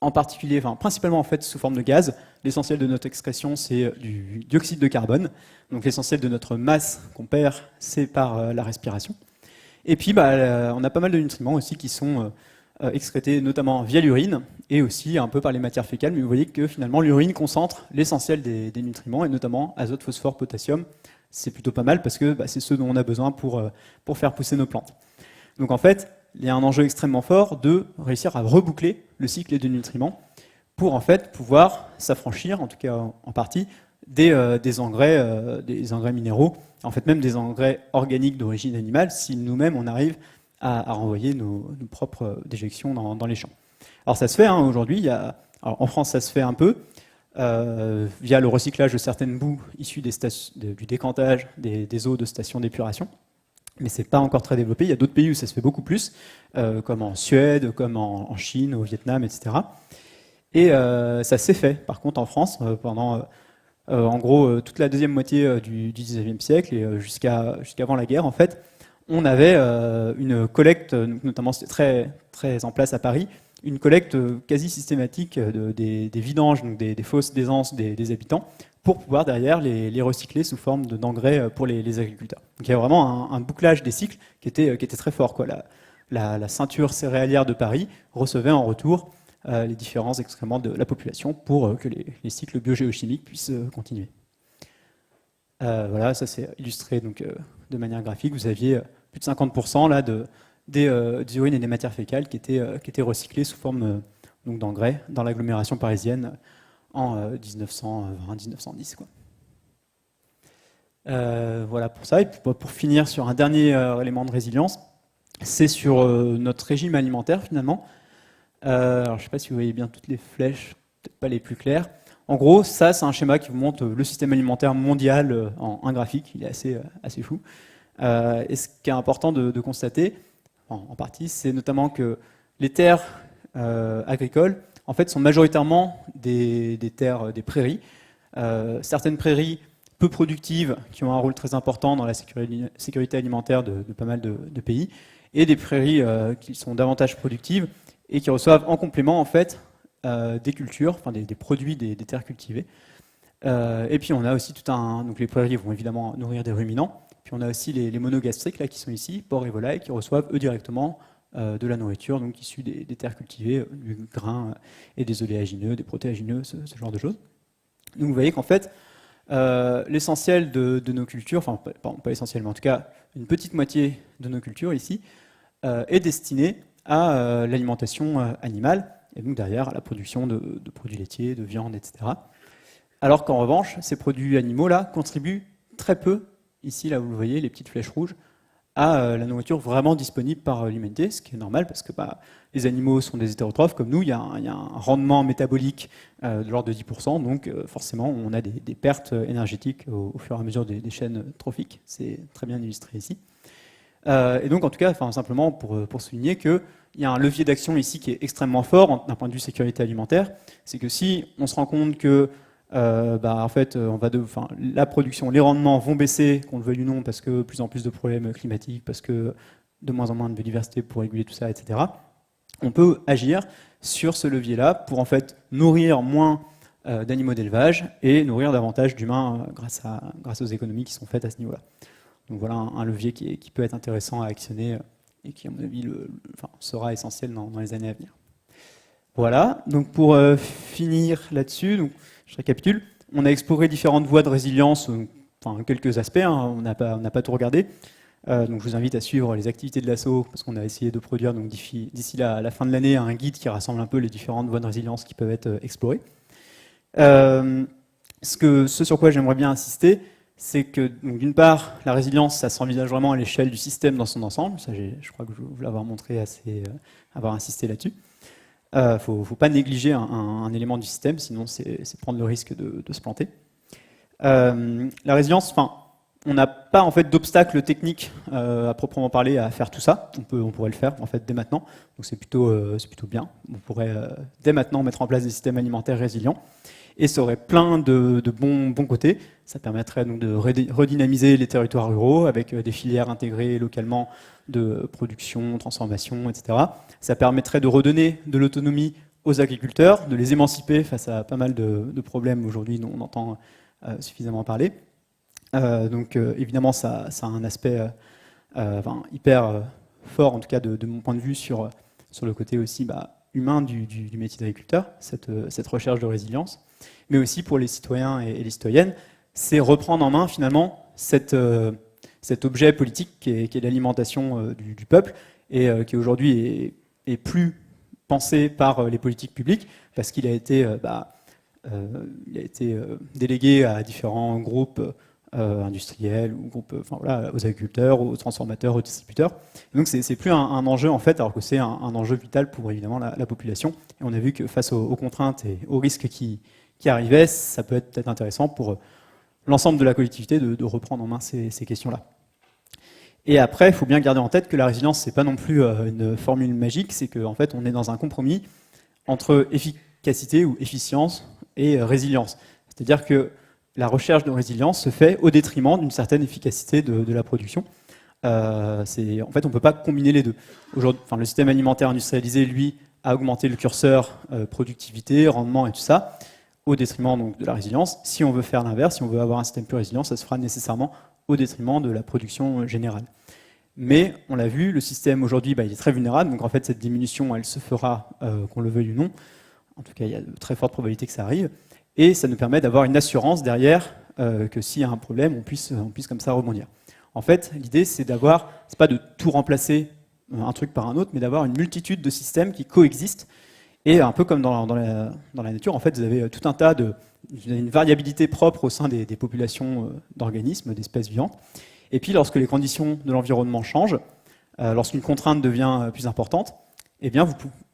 Speaker 2: en particulier, enfin, principalement en fait sous forme de gaz. L'essentiel de notre excrétion, c'est du dioxyde de carbone. Donc l'essentiel de notre masse qu'on perd, c'est par la respiration. Et puis, on a pas mal de nutriments aussi qui sont excrétés notamment via l'urine et aussi un peu par les matières fécales, mais vous voyez que finalement l'urine concentre l'essentiel des nutriments et notamment azote, phosphore, potassium. C'est plutôt pas mal parce que c'est ceux dont on a besoin pour faire pousser nos plantes. Donc en fait, il y a un enjeu extrêmement fort de réussir à reboucler le cycle des nutriments pour en fait pouvoir s'affranchir, en tout cas en partie, des engrais minéraux, en fait même des engrais organiques d'origine animale, si nous-mêmes on arrive à renvoyer nos propres déjections dans les champs. Alors ça se fait aujourd'hui, en France ça se fait un peu, via le recyclage de certaines boues issues du décantage des eaux de stations d'épuration, mais c'est pas encore très développé. Il y a d'autres pays où ça se fait beaucoup plus, comme en Suède, comme en Chine, au Vietnam, etc. Et ça s'est fait, par contre, en France, pendant en gros toute la deuxième moitié du XIXe siècle et jusqu'avant la guerre, en fait, on avait une collecte, notamment c'était très, très en place à Paris, une collecte quasi systématique des vidanges, donc des fosses d'aisance des habitants, pour pouvoir derrière les recycler sous forme d'engrais pour les agriculteurs. Donc il y a vraiment un bouclage des cycles qui était très fort, quoi. La ceinture céréalière de Paris recevait en retour les différents excréments de la population pour que les cycles biogéochimiques puissent continuer. Voilà, ça c'est illustré donc, de manière graphique. Vous aviez plus de 50% là, des urines et des matières fécales qui étaient recyclées sous forme d'engrais dans l'agglomération parisienne en 1920-1910. Voilà pour ça. Et pour finir sur un dernier élément de résilience, c'est sur notre régime alimentaire finalement. Alors, je ne sais pas si vous voyez bien toutes les flèches, peut-être pas les plus claires. En gros, ça, c'est un schéma qui vous montre le système alimentaire mondial en un graphique. Il est assez fou. Et ce qui est important de constater, en partie, c'est notamment que les terres agricoles, en fait, sont majoritairement des terres, des prairies. Certaines prairies peu productives qui ont un rôle très important dans la sécurité alimentaire de pas mal de pays, et des prairies qui sont davantage productives et qui reçoivent en complément en fait des cultures, enfin des produits des terres cultivées. Et puis on a aussi donc les prairies vont évidemment nourrir des ruminants. Puis on a aussi les monogastriques là qui sont ici, porcs et volailles, qui reçoivent eux directement de la nourriture, donc issue des terres cultivées, du grain et des oléagineux, des protéagineux, ce genre de choses. Donc vous voyez qu'en fait l'essentiel de nos cultures, enfin pas essentiellement, en tout cas une petite moitié de nos cultures ici est destinée à l'alimentation animale, et donc derrière à la production de produits laitiers, de viande, etc. Alors qu'en revanche, ces produits animaux-là contribuent très peu, ici là vous le voyez, les petites flèches rouges, à la nourriture vraiment disponible par l'humanité, ce qui est normal parce que les animaux sont des hétérotrophes comme nous, il y a un rendement métabolique de l'ordre de 10%, donc forcément on a des pertes énergétiques au fur et à mesure des chaînes trophiques, c'est très bien illustré ici. Et donc, en tout cas, simplement pour souligner qu'il y a un levier d'action ici qui est extrêmement fort d'un point de vue sécurité alimentaire. C'est que si on se rend compte que en fait, la production, les rendements vont baisser, qu'on le veuille ou non, parce que plus en plus de problèmes climatiques, parce que de moins en moins de biodiversité pour réguler tout ça, etc. On peut agir sur ce levier-là pour en fait nourrir moins d'animaux d'élevage et nourrir davantage d'humains grâce aux économies qui sont faites à ce niveau-là. Donc voilà un levier qui peut être intéressant à actionner et qui, à mon avis, sera essentiel dans les années à venir. Voilà, donc pour finir là-dessus, je récapitule. On a exploré différentes voies de résilience, quelques aspects, hein, on n'a pas tout regardé. Donc je vous invite à suivre les activités de l'ASSO, parce qu'on a essayé de produire d'ici la fin de l'année un guide qui rassemble un peu les différentes voies de résilience qui peuvent être explorées. Ce sur quoi j'aimerais bien insister, c'est que d'une part, la résilience, ça s'envisage vraiment à l'échelle du système dans son ensemble. Ça, je crois que je vous l'avoir montré avoir insisté là-dessus. Il ne faut pas négliger un élément du système, sinon c'est prendre le risque de se planter. La résilience, on n'a pas en fait d'obstacle technique à proprement parler à faire tout ça. On pourrait le faire en fait dès maintenant. Donc c'est plutôt bien. On pourrait dès maintenant mettre en place des systèmes alimentaires résilients. Et ça aurait plein de bons côtés. Ça permettrait donc de redynamiser les territoires ruraux avec des filières intégrées localement de production, transformation, etc. Ça permettrait de redonner de l'autonomie aux agriculteurs, de les émanciper face à pas mal de problèmes aujourd'hui dont on entend suffisamment parler. Évidemment, ça a un aspect hyper fort, en tout cas de mon point de vue, sur le côté aussi humain du métier d'agriculteur, cette recherche de résilience. Mais aussi pour les citoyens et les citoyennes, c'est reprendre en main finalement cet objet politique qui est l'alimentation du peuple et qui aujourd'hui est plus pensé par les politiques publiques parce qu'il a été délégué à différents groupes industriels ou groupes, aux agriculteurs, aux transformateurs, aux distributeurs. Et donc c'est plus un enjeu en fait, alors que c'est un enjeu vital pour évidemment la population. Et on a vu que face aux contraintes et aux risques qui arrivaient, ça peut être peut-être intéressant pour l'ensemble de la collectivité de reprendre en main ces questions-là. Et après, il faut bien garder en tête que la résilience, c'est pas non plus une formule magique, c'est qu'en fait, on est dans un compromis entre efficacité ou efficience et résilience. C'est-à-dire que la recherche de résilience se fait au détriment d'une certaine efficacité de la production. En fait, on ne peut pas combiner les deux. Le système alimentaire industrialisé, lui, a augmenté le curseur productivité, rendement et tout ça, au détriment donc, de la résilience. Si on veut faire l'inverse, si on veut avoir un système plus résilient, ça se fera nécessairement au détriment de la production générale. Mais, on l'a vu, le système aujourd'hui, il est très vulnérable, donc en fait, cette diminution, elle se fera, qu'on le veuille ou non. En tout cas, il y a de très fortes probabilités que ça arrive. Et ça nous permet d'avoir une assurance derrière que s'il y a un problème, on puisse comme ça rebondir. En fait, l'idée, c'est pas de tout remplacer un truc par un autre, mais d'avoir une multitude de systèmes qui coexistent. Et un peu comme dans la nature, en fait, vous avez tout un tas une variabilité propre au sein des populations d'organismes, d'espèces vivantes. Et puis, lorsque les conditions de l'environnement changent, lorsqu'une contrainte devient plus importante, eh bien,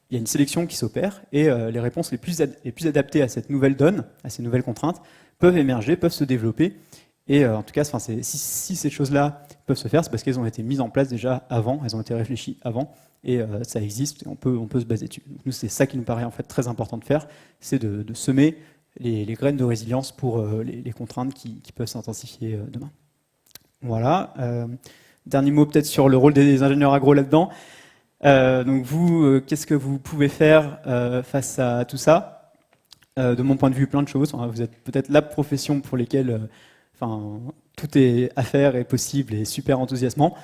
Speaker 2: il y a une sélection qui s'opère et les réponses les plus adaptées à cette nouvelle donne, à ces nouvelles contraintes, peuvent émerger, peuvent se développer. Et en tout cas, si ces choses-là peuvent se faire, c'est parce qu'elles ont été mises en place déjà avant, elles ont été réfléchies avant, et ça existe, et on peut se baser dessus. Donc nous, c'est ça qui nous paraît en fait très important de faire, c'est de semer les graines de résilience pour les contraintes qui peuvent s'intensifier demain. Voilà. Dernier mot peut-être sur le rôle des ingénieurs agro là-dedans. Donc vous, qu'est-ce que vous pouvez faire face à tout ça? De mon point de vue, plein de choses. Vous êtes peut-être la profession pour lesquelles tout est à faire et possible et super enthousiasmant.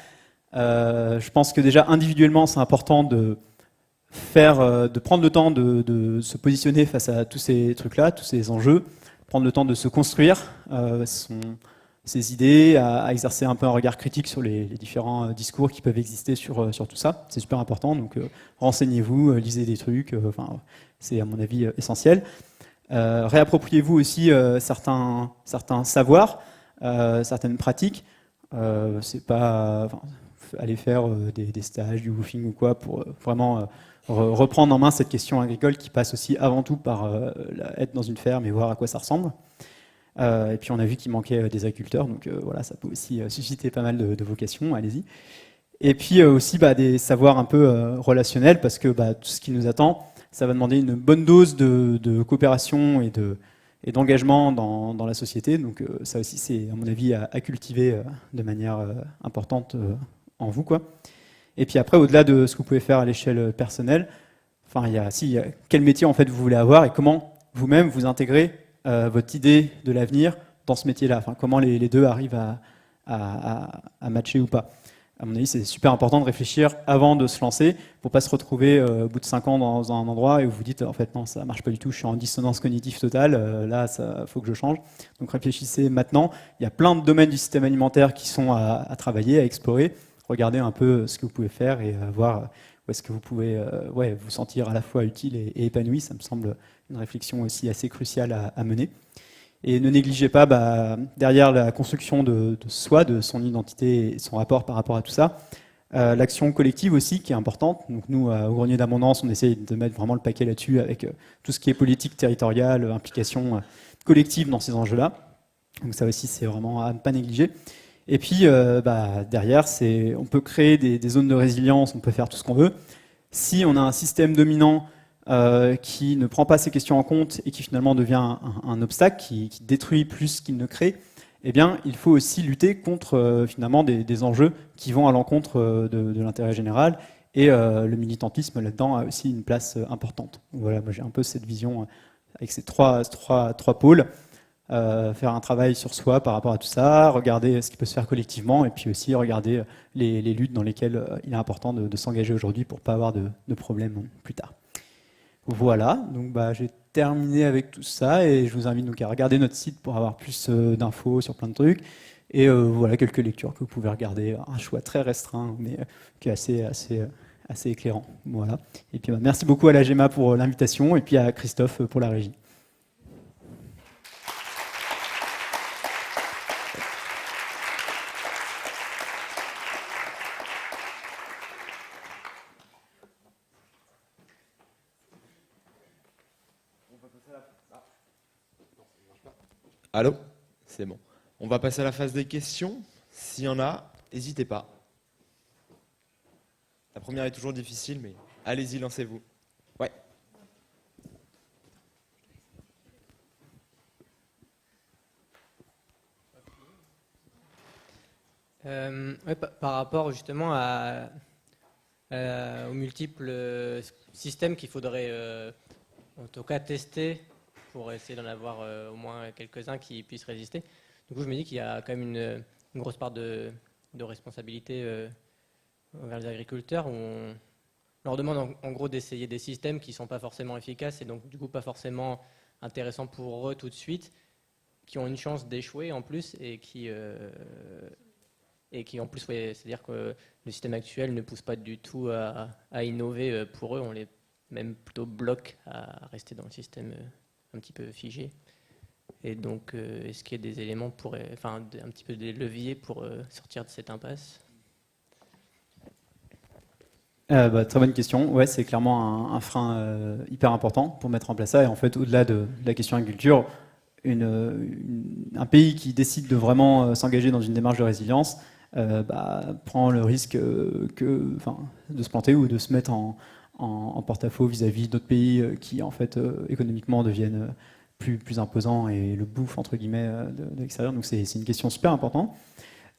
Speaker 2: Je pense que déjà individuellement, c'est important de prendre le temps de se positionner face à tous ces trucs-là, tous ces enjeux, prendre le temps de se construire ses idées, à exercer un peu un regard critique sur les différents discours qui peuvent exister sur tout ça. C'est super important, donc renseignez-vous, lisez des trucs, c'est à mon avis essentiel. Réappropriez-vous aussi certains savoirs, certaines pratiques. C'est pas aller faire des stages, du woofing ou quoi, pour vraiment reprendre en main cette question agricole qui passe aussi avant tout par être dans une ferme et voir à quoi ça ressemble. Et puis on a vu qu'il manquait des agriculteurs, donc voilà, ça peut aussi susciter pas mal de vocations, allez-y. Et puis aussi des savoirs un peu relationnels, parce que tout ce qui nous attend, ça va demander une bonne dose de coopération et d'engagement dans la société. Donc ça aussi, c'est à mon avis à cultiver de manière importante en vous, quoi. Et puis après, au-delà de ce que vous pouvez faire à l'échelle personnelle, enfin, il y a quel métier en fait vous voulez avoir et comment vous-même vous intégrez votre idée de l'avenir dans ce métier-là. Enfin, comment les deux arrivent à matcher ou pas. À mon avis, c'est super important de réfléchir avant de se lancer pour pas se retrouver au bout de 5 ans dans un endroit et où vous dites en fait non, ça marche pas du tout, je suis en dissonance cognitive totale, là, ça faut que je change. Donc réfléchissez maintenant. Il y a plein de domaines du système alimentaire qui sont à travailler, à explorer. Regardez un peu ce que vous pouvez faire et voir où est-ce que vous pouvez vous sentir à la fois utile et épanoui. Ça me semble une réflexion aussi assez cruciale à mener. Et ne négligez pas, derrière la construction de soi, de son identité et son rapport par rapport à tout ça, l'action collective aussi qui est importante. Donc nous, au Grenier d'Abondance, on essaye de mettre vraiment le paquet là-dessus avec tout ce qui est politique territoriale, implication collective dans ces enjeux-là. Donc ça aussi, c'est vraiment à ne pas négliger. Et puis derrière, on peut créer des zones de résilience, on peut faire tout ce qu'on veut. Si on a un système dominant qui ne prend pas ces questions en compte et qui finalement devient un obstacle, qui détruit plus qu'il ne crée, eh bien, il faut aussi lutter contre finalement des enjeux qui vont à l'encontre de l'intérêt général. Et le militantisme là-dedans a aussi une place importante. Voilà, moi j'ai un peu cette vision avec ces trois pôles. Faire un travail sur soi par rapport à tout ça, regarder ce qui peut se faire collectivement, et puis aussi regarder les luttes dans lesquelles il est important de s'engager aujourd'hui pour ne pas avoir de problèmes plus tard. Voilà, donc j'ai terminé avec tout ça, et je vous invite donc à regarder notre site pour avoir plus d'infos sur plein de trucs. Et voilà quelques lectures que vous pouvez regarder, un choix très restreint, mais qui est assez éclairant. Voilà. Et puis merci beaucoup à la GEMA pour l'invitation, et puis à Christophe pour la régie.
Speaker 1: Allô? C'est bon. On va passer à la phase des questions. S'il y en a, n'hésitez pas. La première est toujours difficile, mais allez-y, lancez-vous. Ouais.
Speaker 3: Par rapport justement aux multiples systèmes qu'il faudrait en tout cas tester pour essayer d'en avoir au moins quelques-uns qui puissent résister. Du coup, je me dis qu'il y a quand même une grosse part de responsabilité envers les agriculteurs où on leur demande en gros d'essayer des systèmes qui ne sont pas forcément efficaces et donc du coup pas forcément intéressants pour eux tout de suite, qui ont une chance d'échouer en plus et qui en plus, c'est-à-dire que le système actuel ne pousse pas du tout à innover pour eux, on les même plutôt bloque à rester dans le système un petit peu figé. Et donc, est-ce qu'il y a des éléments un petit peu des leviers pour sortir de cette impasse?
Speaker 2: Très bonne question. Ouais, c'est clairement un frein hyper important pour mettre en place ça. Et en fait, au-delà de la question agriculture, un pays qui décide de vraiment s'engager dans une démarche de résilience prend le risque de se planter ou de se mettre en porte-à-faux vis-à-vis d'autres pays qui, en fait, économiquement deviennent plus imposants et le bouffent, entre guillemets, de l'extérieur. Donc c'est une question super importante.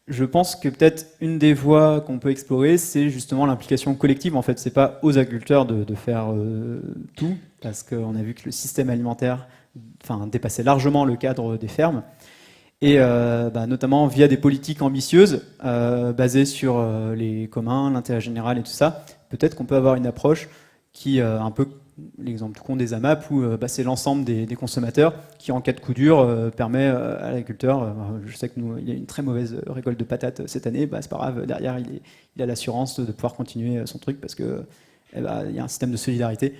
Speaker 2: Je pense que peut-être une des voies qu'on peut explorer, c'est justement l'implication collective. En fait, c'est pas aux agriculteurs de faire tout, parce qu'on a vu que le système alimentaire dépassait largement le cadre des fermes. Et notamment via des politiques ambitieuses basées sur les communs, l'intérêt général et tout ça, peut-être qu'on peut avoir une approche qui, un peu l'exemple tout con des AMAP, où c'est l'ensemble des consommateurs qui, en cas de coup dur, permet à l'agriculteur, je sais que nous, il y a une très mauvaise récolte de patates cette année, c'est pas grave, derrière il a l'assurance de pouvoir continuer son truc parce que il y a un système de solidarité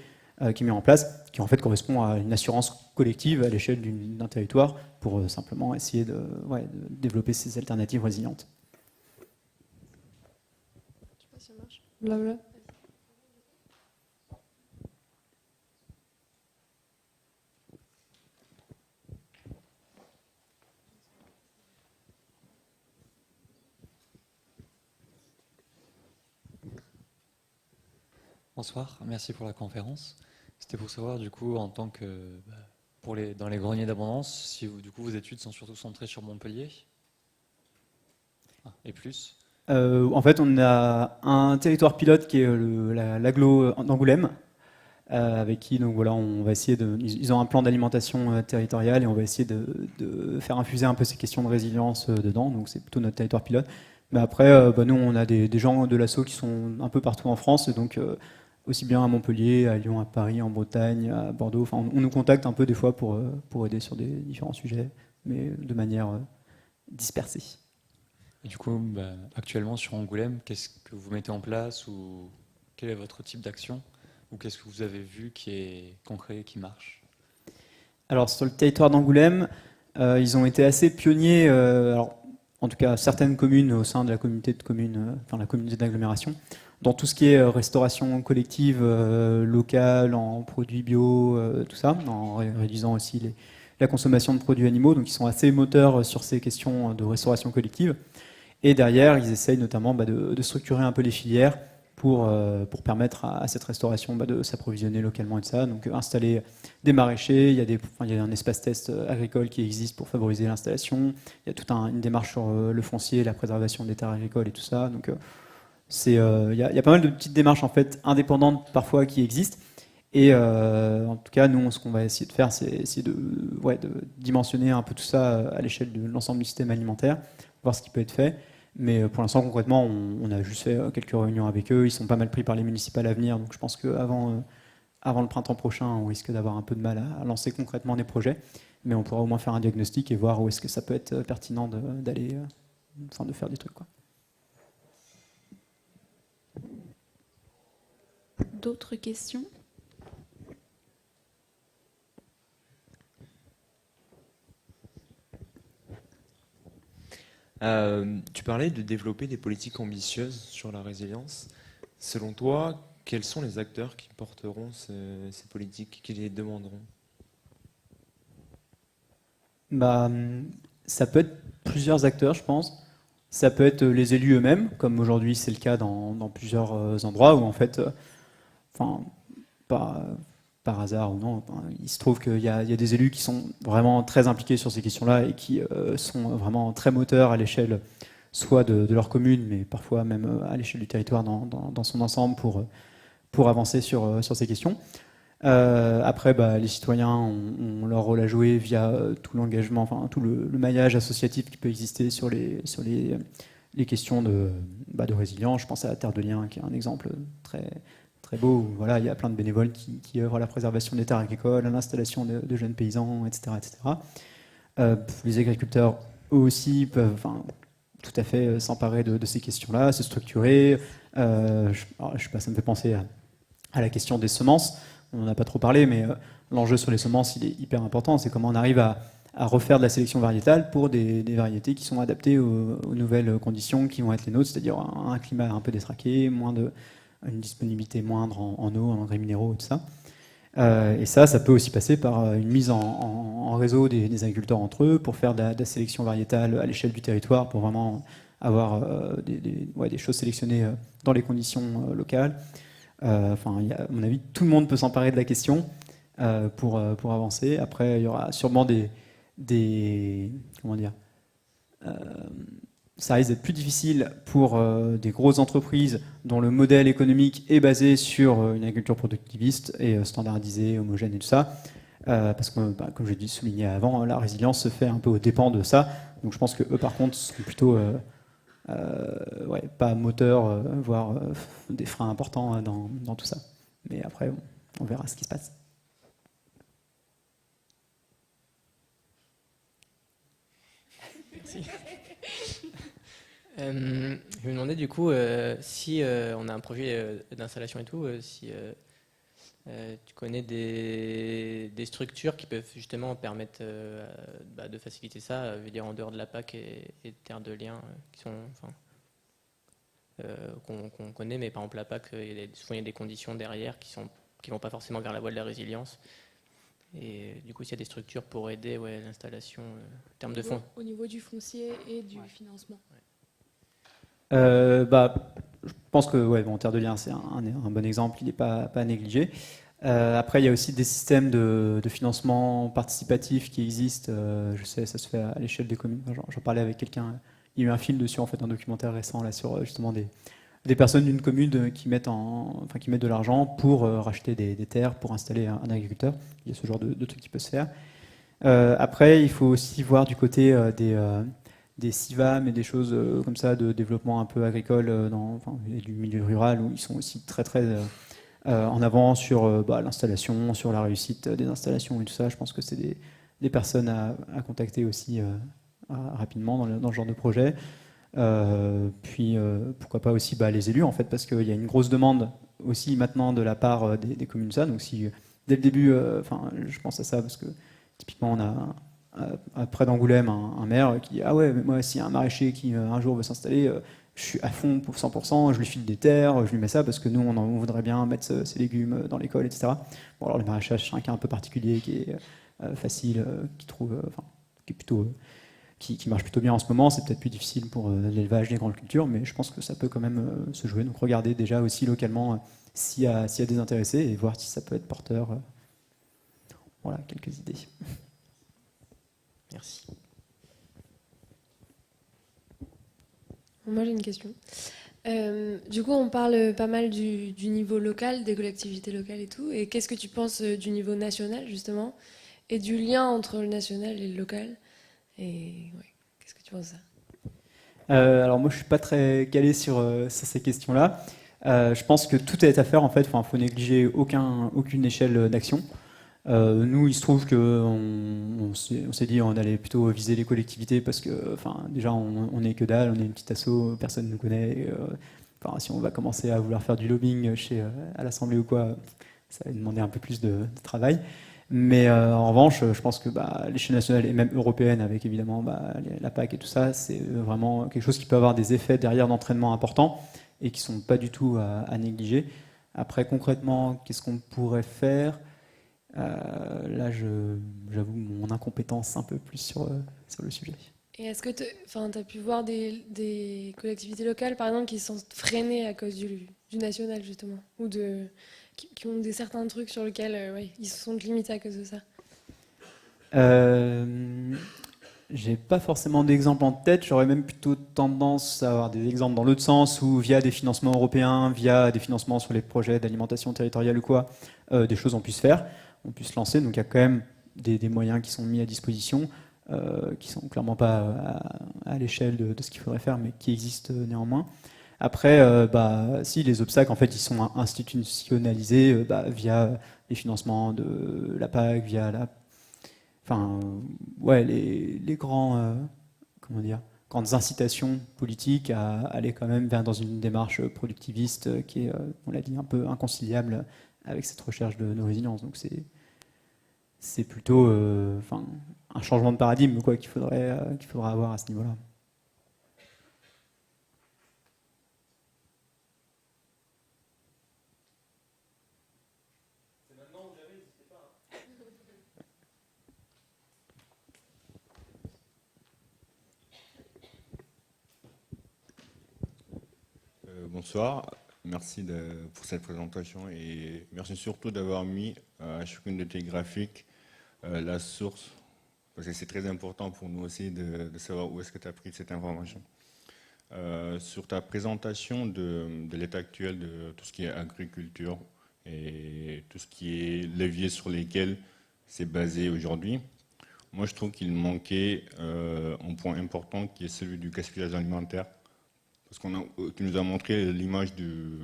Speaker 2: qui est mis en place, qui en fait correspond à une assurance collective à l'échelle d'un territoire pour simplement essayer de développer ces alternatives résilientes.
Speaker 4: Je sais pas si ça marche. Blabla.
Speaker 5: Bonsoir, merci pour la conférence. C'était pour savoir du coup en tant que dans les greniers d'abondance, si vous, du coup vos études sont surtout centrées sur Montpellier. Et plus.
Speaker 2: En fait, on a un territoire pilote qui est l'agglo d'Angoulême, avec qui donc voilà, on va essayer ils ont un plan d'alimentation territoriale et on va essayer de faire infuser un peu ces questions de résilience dedans. Donc c'est plutôt notre territoire pilote. Mais après, nous on a des gens de l'asso qui sont un peu partout en France, donc aussi bien à Montpellier, à Lyon, à Paris, en Bretagne, à Bordeaux. Enfin, on nous contacte un peu des fois pour aider sur des différents sujets, mais de manière dispersée.
Speaker 5: Et du coup, actuellement sur Angoulême, qu'est-ce que vous mettez en place ou quel est votre type d'action ou qu'est-ce que vous avez vu qui est concret, qui marche?
Speaker 2: Alors sur le territoire d'Angoulême, ils ont été assez pionniers, alors, en tout cas certaines communes au sein de la communauté de communes, enfin la communauté d'agglomération, dans tout ce qui est restauration collective locale, en produits bio, tout ça, en réduisant aussi la consommation de produits animaux. Donc ils sont assez moteurs sur ces questions de restauration collective. Et derrière, ils essayent notamment de structurer un peu les filières pour permettre à cette restauration de s'approvisionner localement et de ça. Donc installer des maraîchers, il y a un espace test agricole qui existe pour favoriser l'installation. Il y a toute une démarche sur le foncier, la préservation des terres agricoles et tout ça. Donc il y a pas mal de petites démarches en fait indépendantes parfois qui existent. Et en tout cas, nous, ce qu'on va essayer de faire, c'est essayer de dimensionner un peu tout ça à l'échelle de l'ensemble du système alimentaire, voir ce qui peut être fait. Mais pour l'instant, concrètement, on a juste fait quelques réunions avec eux. Ils sont pas mal pris par les municipales à venir. Donc je pense qu'avant avant le printemps prochain, on risque d'avoir un peu de mal à lancer concrètement des projets. Mais on pourra au moins faire un diagnostic et voir où est-ce que ça peut être pertinent d'aller, de faire des trucs, quoi.
Speaker 6: D'autres questions ?
Speaker 1: Tu parlais de développer des politiques ambitieuses sur la résilience. Selon toi, quels sont les acteurs qui porteront ces politiques, qui les demanderont?
Speaker 2: Ça peut être plusieurs acteurs, je pense. Ça peut être les élus eux-mêmes, comme aujourd'hui c'est le cas dans plusieurs endroits où en fait, enfin, par hasard ou non, il se trouve qu'il y a des élus qui sont vraiment très impliqués sur ces questions-là et qui sont vraiment très moteurs à l'échelle soit de leur commune, mais parfois même à l'échelle du territoire dans son ensemble pour avancer sur ces questions. Après, les citoyens ont leur rôle à jouer via tout l'engagement, enfin tout le maillage associatif qui peut exister sur les questions de résilience. Je pense à la Terre de Liens, qui est un exemple très, très beau, où voilà, il y a plein de bénévoles qui œuvrent à la préservation des terres agricoles, à l'installation de jeunes paysans, etc. etc. Les agriculteurs, eux aussi, peuvent tout à fait s'emparer de ces questions-là, se structurer. Je sais pas, ça me fait penser à la question des semences. On n'en a pas trop parlé, mais l'enjeu sur les semences, il est hyper important. C'est comment on arrive à refaire de la sélection variétale pour des variétés qui sont adaptées aux nouvelles conditions qui vont être les nôtres, c'est-à-dire un climat un peu détraqué, une disponibilité moindre en eau, en engrais minéraux, et tout ça. Et ça peut aussi passer par une mise en réseau des agriculteurs entre eux pour faire de la sélection variétale à l'échelle du territoire, pour vraiment avoir des choses sélectionnées dans les conditions locales. À mon avis, tout le monde peut s'emparer de la question pour avancer. Après, il y aura sûrement comment dire, ça risque d'être plus difficile pour des grosses entreprises dont le modèle économique est basé sur une agriculture productiviste et standardisée, homogène et tout ça. Parce que, comme j'ai souligné avant, la résilience se fait un peu aux dépens de ça. Donc je pense que eux, par contre, sont plutôt pas moteurs, voire des freins importants dans tout ça. Mais après, on verra ce qui se passe.
Speaker 3: Merci. Je me demandais du coup si on a un projet d'installation et tout, si tu connais des structures qui peuvent justement permettre de faciliter ça, je veux dire en dehors de la PAC et de Terre de Liens, qui sont, qu'on connaît, mais par exemple la PAC, souvent il y a des conditions derrière qui vont pas forcément vers la voie de la résilience. Et du coup, s'il y a des structures pour aider l'installation en termes de fonds.
Speaker 4: Au niveau du foncier et du financement.
Speaker 2: Je pense que ouais, bon, Terre de Liens, c'est un bon exemple, il n'est pas à négliger. Après, il y a aussi des systèmes de financement participatif qui existent. Je sais, ça se fait à l'échelle des communes. J'en parlais avec quelqu'un. Il y a eu un film dessus, en fait, un documentaire récent là, sur justement des personnes d'une commune qui mettent, qui mettent de l'argent pour racheter des terres, pour installer un agriculteur. Il y a ce genre de truc qui peut se faire. Après, il faut aussi voir du côté des CIVAM et des choses comme ça de développement un peu agricole et du milieu rural où ils sont aussi très très en avant sur l'installation, sur la réussite des installations et tout ça. Je pense que c'est des personnes à contacter aussi rapidement dans le genre de projet. Puis pourquoi pas aussi les élus en fait, parce qu'il y a une grosse demande aussi maintenant de la part des communes ça. Donc si dès le début, je pense à ça parce que typiquement on a près d'Angoulême un maire qui dit ah ouais mais moi s'il y a un maraîcher qui un jour veut s'installer, je suis à fond pour 100%, je lui file des terres, je lui mets ça parce que nous on voudrait bien mettre ses légumes dans l'école, etc. Bon alors le maraîchage c'est un cas un peu particulier qui est facile, qui trouve, qui est plutôt qui marche plutôt bien en ce moment. C'est peut-être plus difficile pour l'élevage des grandes cultures, mais je pense que ça peut quand même se jouer. Donc regardez déjà aussi localement s'il y a des intéressés et voir si ça peut être porteur. Voilà, quelques idées.
Speaker 3: Merci.
Speaker 4: Moi, j'ai une question. Du coup, on parle pas mal du niveau local, des collectivités locales et tout. Et qu'est-ce que tu penses du niveau national, justement, et du lien entre le national et le local? Et ouais, qu'est-ce que tu penses de ça?
Speaker 2: Alors moi, je suis pas très calé sur ces questions-là. Je pense que tout est à faire en fait. Enfin, faut négliger aucune échelle d'action. Nous, il se trouve qu'on s'est dit on allait plutôt viser les collectivités parce que, déjà, on est que dalle, on est une petite asso, personne ne nous connaît. Si on va commencer à vouloir faire du lobbying à l'Assemblée ou quoi, ça va demander un peu plus de travail. Mais en revanche, je pense que l'échelle nationale et même européenne, avec évidemment la PAC et tout ça, c'est vraiment quelque chose qui peut avoir des effets derrière d'entraînement importants et qui ne sont pas du tout à négliger. Après, concrètement, qu'est-ce qu'on pourrait faire? Là, j'avoue mon incompétence un peu plus sur le sujet.
Speaker 4: Et est-ce que tu as pu voir des collectivités locales, par exemple, qui sont freinées à cause du national, justement, ou qui ont certains trucs sur lesquels ouais, ils se sont limités à cause de ça?
Speaker 2: J'ai pas forcément d'exemple en tête, j'aurais même plutôt tendance à avoir des exemples dans l'autre sens, où via des financements européens, via des financements sur les projets d'alimentation territoriale ou quoi, des choses on puisse faire, on puisse lancer. Donc il y a quand même des moyens qui sont mis à disposition, qui sont clairement pas à l'échelle de ce qu'il faudrait faire, mais qui existent néanmoins. Après, si les obstacles, en fait, ils sont institutionnalisés via les financements de la PAC, via les grandes incitations politiques à aller quand même dans une démarche productiviste qui est, on l'a dit, un peu inconciliable avec cette recherche de résilience. Donc c'est plutôt un changement de paradigme qu'il faudra avoir à ce niveau-là.
Speaker 7: Bonsoir, merci pour cette présentation et merci surtout d'avoir mis à chacune de tes graphiques la source, parce que c'est très important pour nous aussi de savoir où est-ce que tu as pris cette information. Sur ta présentation de l'état actuel de tout ce qui est agriculture et tout ce qui est levier sur lesquels c'est basé aujourd'hui, moi je trouve qu'il manquait un point important qui est celui du gaspillage alimentaire. Parce tu nous as montré l'image du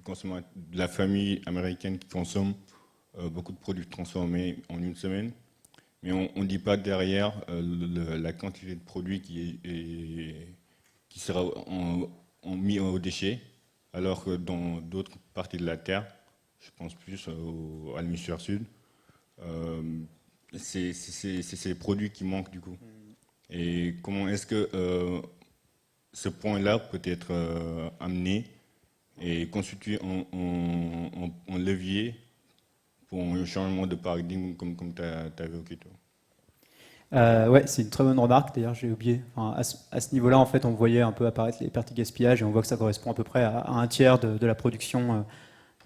Speaker 7: consommateur, de la famille américaine qui consomme beaucoup de produits transformés en une semaine. Mais on ne dit pas derrière la quantité de produits qui sera mis aux déchets, alors que dans d'autres parties de la Terre, je pense plus à l'hémisphère sud, c'est ces produits qui manquent du coup. Et comment est-ce que ce point-là peut être amené et constitué en levier pour un changement de paradigme comme tu as évoqué toi?
Speaker 2: Ouais, c'est une très bonne remarque. D'ailleurs, j'ai oublié. Enfin, à ce niveau-là, en fait, on voyait un peu apparaître les pertes et gaspillages, et on voit que ça correspond à peu près à un tiers de la production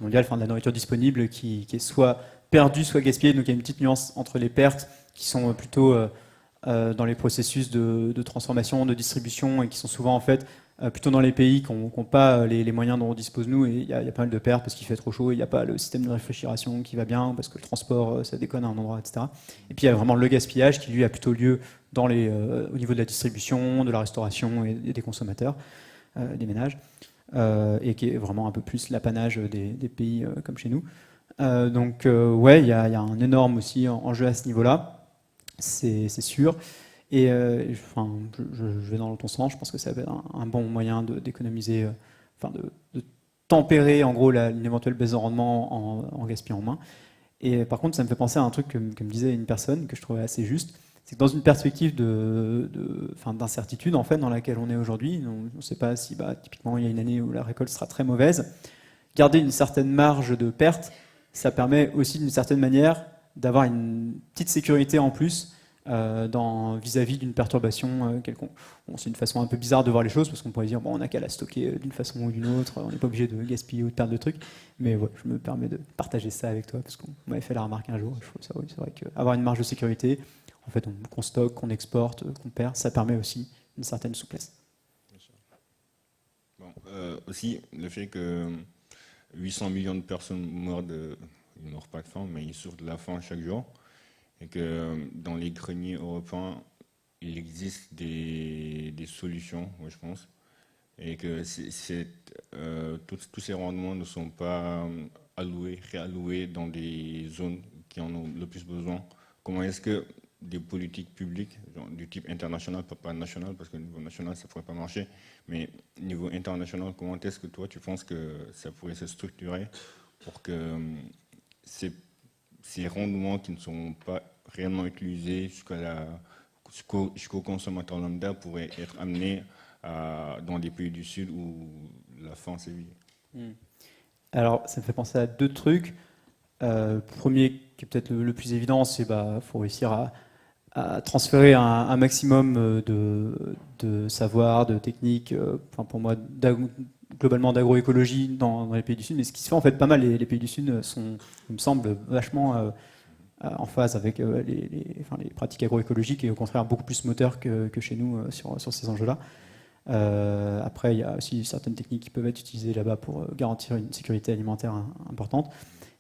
Speaker 2: mondiale, enfin de la nourriture disponible, qui est soit perdue, soit gaspillée. Donc il y a une petite nuance entre les pertes qui sont plutôt dans les processus de transformation, de distribution, et qui sont souvent en fait plutôt dans les pays qui n'ont pas les moyens dont on dispose nous, et il y a pas mal de pertes parce qu'il fait trop chaud, il n'y a pas le système de réfrigération qui va bien, parce que le transport ça déconne à un endroit, etc. Et puis il y a vraiment le gaspillage qui lui a plutôt lieu au niveau de la distribution, de la restauration et des consommateurs, des ménages, et qui est vraiment un peu plus l'apanage des pays comme chez nous. Donc ouais, il y a un énorme aussi enjeu à ce niveau-là. C'est sûr. Et enfin, je vais dans ton sens, je pense que ça va être un bon moyen d'économiser, enfin de tempérer en gros une éventuelle baisse de rendement en gaspillant moins. Et par contre, ça me fait penser à un truc que me disait une personne que je trouvais assez juste, c'est que dans une perspective enfin, d'incertitude en fait, dans laquelle on est aujourd'hui, on ne sait pas si typiquement il y a une année où la récolte sera très mauvaise, garder une certaine marge de perte, ça permet aussi d'une certaine manière d'avoir une petite sécurité en plus vis-à-vis d'une perturbation quelconque. Bon, c'est une façon un peu bizarre de voir les choses, parce qu'on pourrait dire bon, on n'a qu'à la stocker d'une façon ou d'une autre, on n'est pas obligé de gaspiller ou de perdre de trucs, mais ouais, je me permets de partager ça avec toi, parce qu'on m'avait fait la remarque un jour, je trouve ça, oui, c'est vrai qu'avoir une marge de sécurité, en fait, qu'on stocke, qu'on exporte, qu'on perd, ça permet aussi une certaine souplesse.
Speaker 7: Bon, aussi, le fait que 800 millions de personnes meurent ils ne meurent pas de faim, mais ils souffrent de la faim chaque jour, et que dans les greniers européens, il existe des solutions, moi, je pense, et que tous ces rendements ne sont pas réalloués dans des zones qui en ont le plus besoin. Comment est-ce que des politiques publiques, genre, du type international, pas national, parce qu'au niveau national, ça ne pourrait pas marcher, mais au niveau international, comment est-ce que toi, tu penses que ça pourrait se structurer pour que ces rendements qui ne sont pas réellement utilisés jusqu'au consommateur lambda pourraient être amenés dans des pays du Sud où la faim sévit?
Speaker 2: Alors, ça me fait penser à deux trucs. Premier, qui est peut-être le plus évident, c'est faut réussir à transférer un maximum de savoir, de techniques, enfin pour moi, globalement d'agroécologie dans les pays du Sud. Mais ce qui se fait en fait pas mal, les pays du Sud sont, il me semble, vachement en phase avec les pratiques agroécologiques et au contraire beaucoup plus moteurs que chez nous sur ces enjeux-là. Après, il y a aussi certaines techniques qui peuvent être utilisées là-bas pour garantir une sécurité alimentaire importante.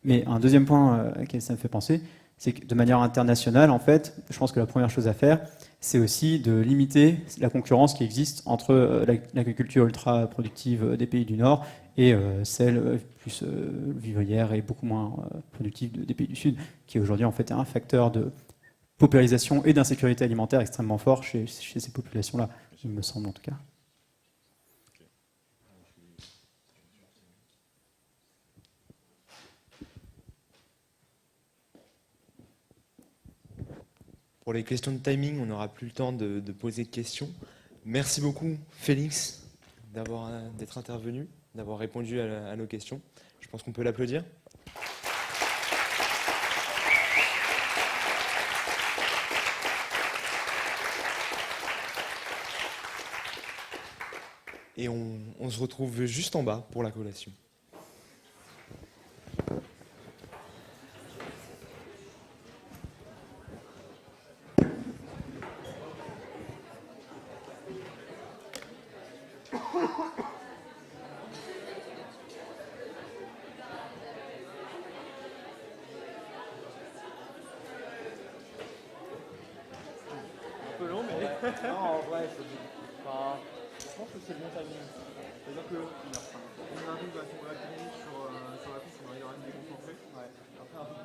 Speaker 2: Mais un deuxième point auquel ça me fait penser, c'est que de manière internationale, en fait, je pense que la première chose à faire, c'est aussi de limiter la concurrence qui existe entre l'agriculture ultra productive des pays du Nord et celle plus vivrière et beaucoup moins productive des pays du Sud, qui aujourd'hui en fait est un facteur de paupérisation et d'insécurité alimentaire extrêmement fort chez ces populations-là, il me semble en tout cas.
Speaker 1: Pour les questions de timing, on n'aura plus le temps de poser de questions. Merci beaucoup, Félix, d'être intervenu, d'avoir répondu à nos questions. Je pense qu'on peut l'applaudir. Et on se retrouve juste en bas pour la collation.
Speaker 2: Non, en vrai, je pense que c'est le bon timing. C'est-à-dire que on arrive à la sur la piste, on arrive à me déconcentrer. Ouais. Après, un peu